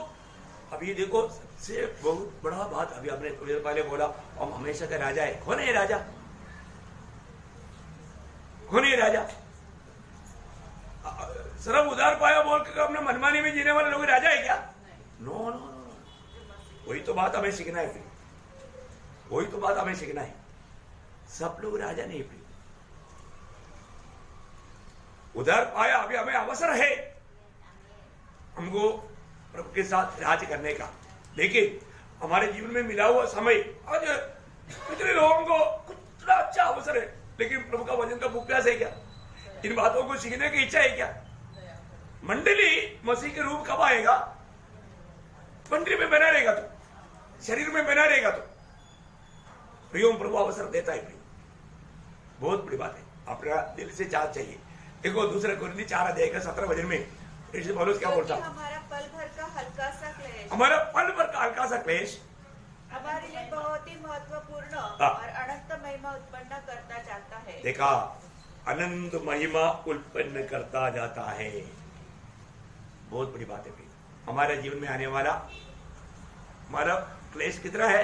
अभी देखो सबसे बहुत बड़ा बात अभी आपने थोड़ी देर पहले बोला हम हमेशा का राजा है। कौन है राजा? कौन है राजा? सर्व उधार पाया बोल के अपने मनमानी में जीने वाले लोग राजा है क्या? नो नो नो, वही तो बात हमें सीखना है। फिर वही तो बात हमें सीखना है। सब लोग राजा नहीं, फिर उधार पाया अभी हमें अवसर है हमको प्रभु के साथ राज करने का। लेकिन हमारे जीवन में मिला हुआ समय, आज कितने लोगों को कितना अच्छा अवसर है लेकिन प्रभु का वचन का भूख प्यास है क्या? इन बातों को सीखने की इच्छा है क्या? मंडली मसीह के रूप कब आएगा? मंडली में बना रहेगा तो, शरीर में बना रहेगा तो प्रियो प्रभु अवसर देता है। प्रियो बहुत बड़ी बात है, अपना दिल से चाह चाहिए। देखो दूसरा कुरिन्थी 4:17 वचन में पौलुस क्या बोलता? हमारा पल भर का हल्का सा क्लेश, हमारा पल भर का हल्का सा क्लेश हमारे लिए बहुत ही महत्वपूर्ण और अनंत महिमा उत्पन्न करता जाता है। देखा अनंत महिमा उत्पन्न करता जाता है। बहुत बड़ी बात है भाई। हमारे जीवन में आने वाला हमारा क्लेश कितना है?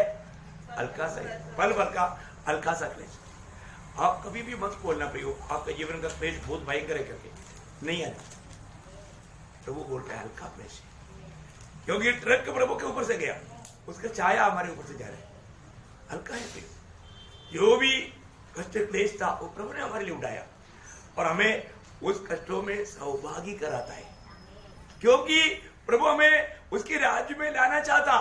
हल्का सा, पल भर का हल्का सा क्लेश। आप कभी भी मत बोलना भाई आपका जीवन का क्लेश बहुत भयंकर है करके, नहीं आना। प्रभु बोलते हैं हल्का क्लेश, क्योंकि ट्रक प्रभु के ऊपर से गया, उसका छाया हमारे ऊपर से जा रहा है, हल्का है क्लेश। जो भी कष्ट क्लेश था वो प्रभु ने हमारे लिए उठाया और हमें उस कष्टों में सौभागी कराता है, क्योंकि प्रभु हमें उसके राज्य में लाना चाहता।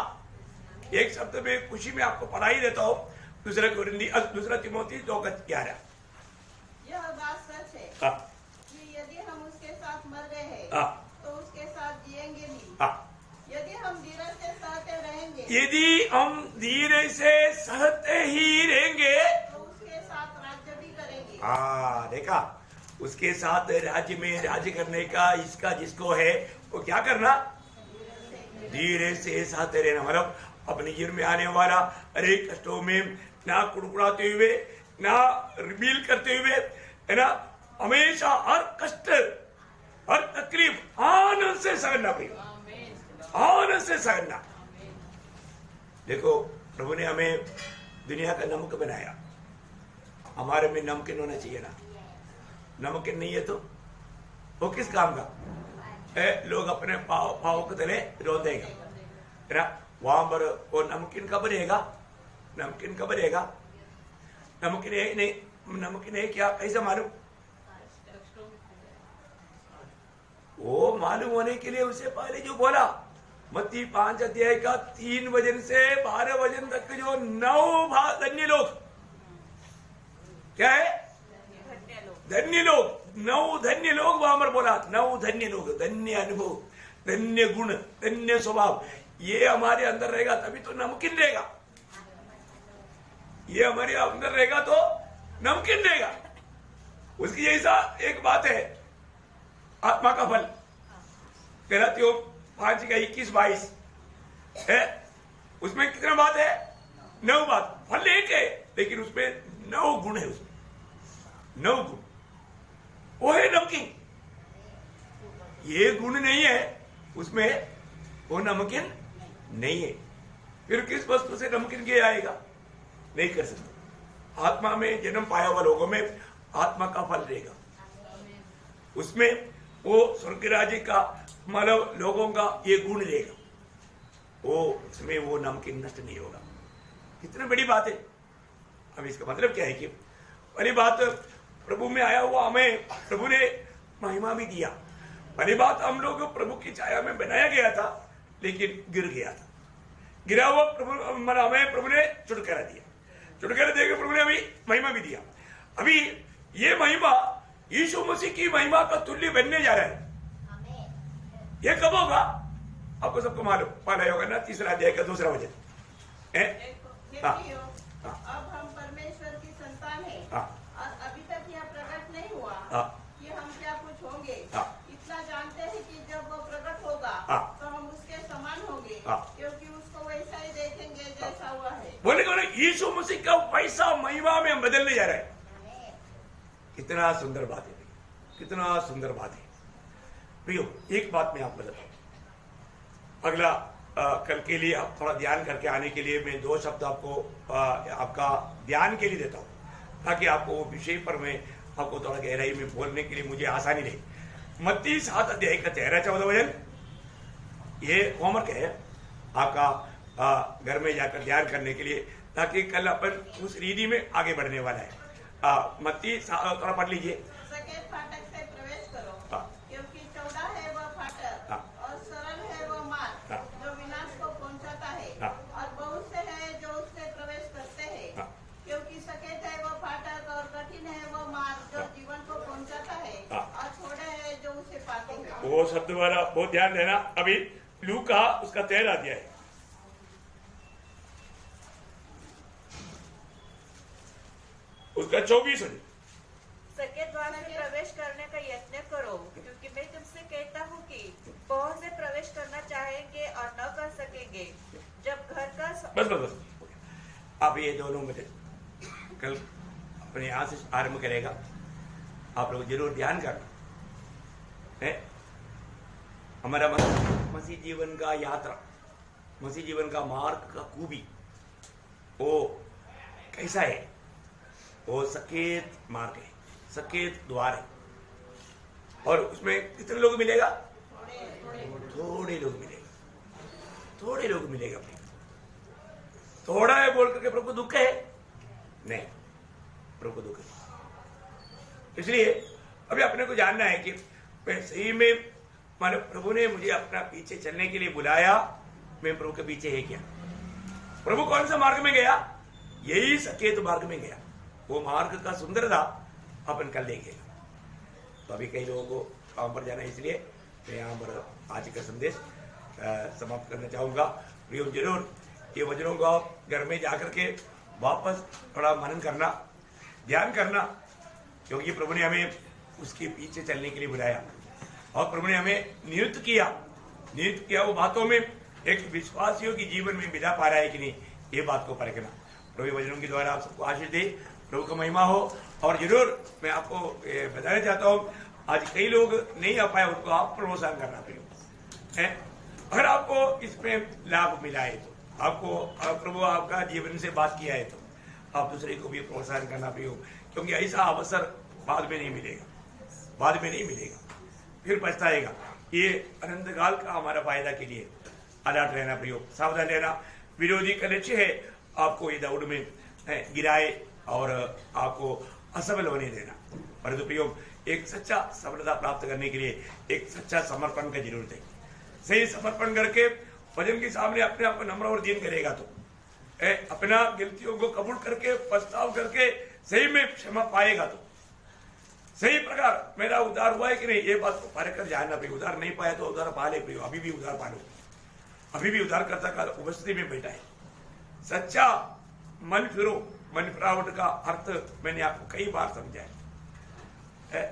एक शब्द में खुशी में आपको पढ़ा ही देता हूं, दूसरा तिमोथी 2:11। यह बात सच है कि यदि हम उसके साथ मर गए हैं तो उसके साथ जिएंगे भी। यदि हम धीरज से सहते रहेंगे, यदि हम धीरे से सहते ही रहेंगे तो उसके साथ राज्य भी करेंगे। देखा, उसके साथ राज्य में राज्य करने का इसका जिसको है वो क्या करना? धीरे से सहते रहना। मतलब अपने जीवन में आने वाला अरे कष्टों में ना कुड़कुड़ाते हुए, ना रिबील करते हुए, है ना, हमेशा हर कष्ट हर तकलीफ आनंद से सहना भाई, आनंद से सहना। देखो प्रभु ने हमें दुनिया का नमक बनाया, हमारे में नमकीन होना चाहिए ना। नमकीन नहीं है तो वो किस काम का? लोग अपने पाव के तले रो देगा, है ना। वहां पर वो नमकीन कब रहेगा? नमकीन कब रहेगा? नमकीन है नहीं, नमकीन है क्या? कैसे मालूम? वो मालूम होने के लिए उसे पहले जो बोला मत्ती 5 अध्याय का 3 वचन से 12 वचन तक जो 9 धन्य लोग, क्या है? धन्य लोग, 9 धन्य लोग वहां पर बोला। 9 धन्य लोग, धन्य अनुभव, धन्य गुण, धन्य स्वभाव, ये हमारे अंदर रहेगा तभी तो नमकीन रहेगा। ये हमारे अंदर रहेगा तो नमकीन रहेगा। उसकी जैसा एक बात है आत्मा का फल, गलातियों 5:21-22 है। उसमें कितना बात है? 9 बात। फल एक है लेकिन उसमें 9 गुण है, उसमें 9 गुण, वो है नमकीन। ये गुण नहीं है उसमें, वो नमकीन नहीं है। फिर किस वस्तु से नमकीन किया आएगा? नहीं कर सकते। आत्मा में जन्म पाया हुआ लोगों में आत्मा का फल रहेगा, उसमें वो स्वर्ग राज्य का मतलब लोगों का ये गुण रहेगा, वो उसमें वो नमकीन नष्ट नहीं होगा। कितनी बड़ी बात है। अब इसका मतलब क्या है कि पहली बात प्रभु में आया हुआ हमें प्रभु ने महिमा भी दिया। पहली बात हम लोग प्रभु की छाया में बनाया गया था लेकिन गिर गया था। गिरा हुआ प्रभु हमें प्रभु ने छुटकारा दिया, छुटकारा देकर प्रभु ने अभी महिमा भी दिया। अभी ये महिमा यीशु मसीह की महिमा का तुल्य बनने जा रहा है। ये कब होगा? आपको सबको मालूम, पढ़ा होगा ना 3 अध्याय का 2 वचन। अब हम परमेश्वर की संतान हैं और अभी तक यह प्रकट नहीं हुआ कि हम क्या कुछ होंगे। इतना जानते हैं कि जब वो प्रकट होगा तो हम उसके समान होंगे, क्योंकि उसको वैसा ही देखेंगे जैसा हुआ है। बोले यीशु मसीह का वैसा महिमा में हम बदलने जा रहे हैं। कितना सुंदर बात है, कितना सुंदर बात है प्रियो। एक बात मैं आपको बताऊं, अगला कल के लिए आप थोड़ा ध्यान करके आने के लिए मैं 2 शब्द आपको आपका ध्यान के लिए देता हूं, ताकि आपको वो विषय पर मैं आपको थोड़ा गहराई में बोलने के लिए मुझे आसानी रहे। मत्ती 7 अध्याय का 13-14 वचन, ये होमवर्क है आपका घर में जाकर ध्यान करने के लिए, ताकि कल अपन उस रीति में आगे बढ़ने वाला है। मत्ती थोड़ा पढ़ लीजिए। सकेत फाटक से प्रवेश करो, क्योंकि चौड़ा है वह फाटक और सरल है वह मार्ग जो विनाश को पहुंचाता है, और बहुत से हैं जो उससे प्रवेश करते हैं। क्योंकि सकेत है वह फाटक और कठिन है वह मार्ग जो जीवन को पहुंचाता है, और थोड़े हैं जो उसे पाते हैं। वो शब्द वाला बहुत ध्यान देना। अभी लूका उसका 13 अध्याय, उसका 24 है। सकेत द्वार से प्रवेश करने का यत्न करो, क्योंकि मैं तुमसे कहता हूँ कि बहुत से प्रवेश करना चाहेंगे और न कर सकेंगे। जब घर का बस अब ये दोनों बजे कल अपने यहाँ से आरंभ करेगा। आप लोग जरूर ध्यान करना है। हमारा मसीह जीवन का यात्रा, मसीह जीवन का मार्ग का खूबी वो कैसा है? वो सकेत मार्ग है, सकेत द्वार है। और उसमें कितने लोग मिलेगा? थोड़े लोग मिलेगा, थोड़े लोग मिलेगा। थोड़ा है बोल करके प्रभु को दुख है? नहीं, प्रभु को दुख है। इसलिए अभी अपने को जानना है कि मैं सही में मानो प्रभु ने मुझे अपना पीछे चलने के लिए बुलाया, मैं प्रभु के पीछे है क्या? प्रभु कौन सा मार्ग में गया? यही सकेत मार्ग में गया। वो मार्ग का सुंदरता अपन कल देखेगा। तो अभी कई लोगों को काम पर जाना है, इसलिए मैं यहाँ पर आज का संदेश समाप्त करना चाहूंगा। जरूर ये वचनों को आप घर में जाकर के वापस थोड़ा मनन करना, ध्यान करना, क्योंकि प्रभु ने हमें उसके पीछे चलने के लिए बुलाया और प्रभु ने हमें नियुक्त किया वो बातों में एक विश्वासियों की जीवन में बिता पा रहा है कि नहीं, ये बात को परखना। प्रभु वचनों के द्वारा आप सबको आशीष दे, प्रभु का महिमा हो। और जरूर मैं आपको बताना चाहता हूँ, आज कई लोग नहीं आ पाए, उनको आप प्रोत्साहन करना पड़ेगा। अगर आपको इसमें लाभ मिला है तो, आपको प्रभु आपका जीवन से बात किया है तो आप दूसरे को भी प्रोत्साहन करना पड़ेगा, क्योंकि ऐसा अवसर बाद में नहीं मिलेगा, फिर पछताएगा। ये अनंत काल का हमारा फायदा के लिए अलर्ट रहना प्रयोग, सावधान रहना। विरोधी का लक्ष्य है आपको ये दौड़ में गिराए और आपको असफल होने देना। परंतु प्रयोग एक सच्चा सफलता प्राप्त करने के लिए एक सच्चा समर्पण का जरूरत है। सही समर्पण करके वचन के सामने अपने आप को नम्र और दीन करेगा तो अपना गलतियों को कबूल करके पछताव करके सही में क्षमा पाएगा तो सही प्रकार मेरा उद्धार हुआ है कि नहीं, ये बात को परख कर जानना पड़ेगा। उद्धार नहीं पाया तो उद्धार पा ले, अभी भी उद्धार पा लो, अभी भी उद्धारकर्ता का उपस्थिति में बैठा है। सच्चा मन फिरावट का अर्थ मैंने आपको कई बार समझाया है,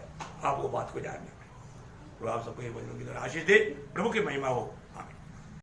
आपको बात को जानना है। तो आप सबको ये वचनों की तरह आशीष दे, प्रभु की महिमा हो। आमीन।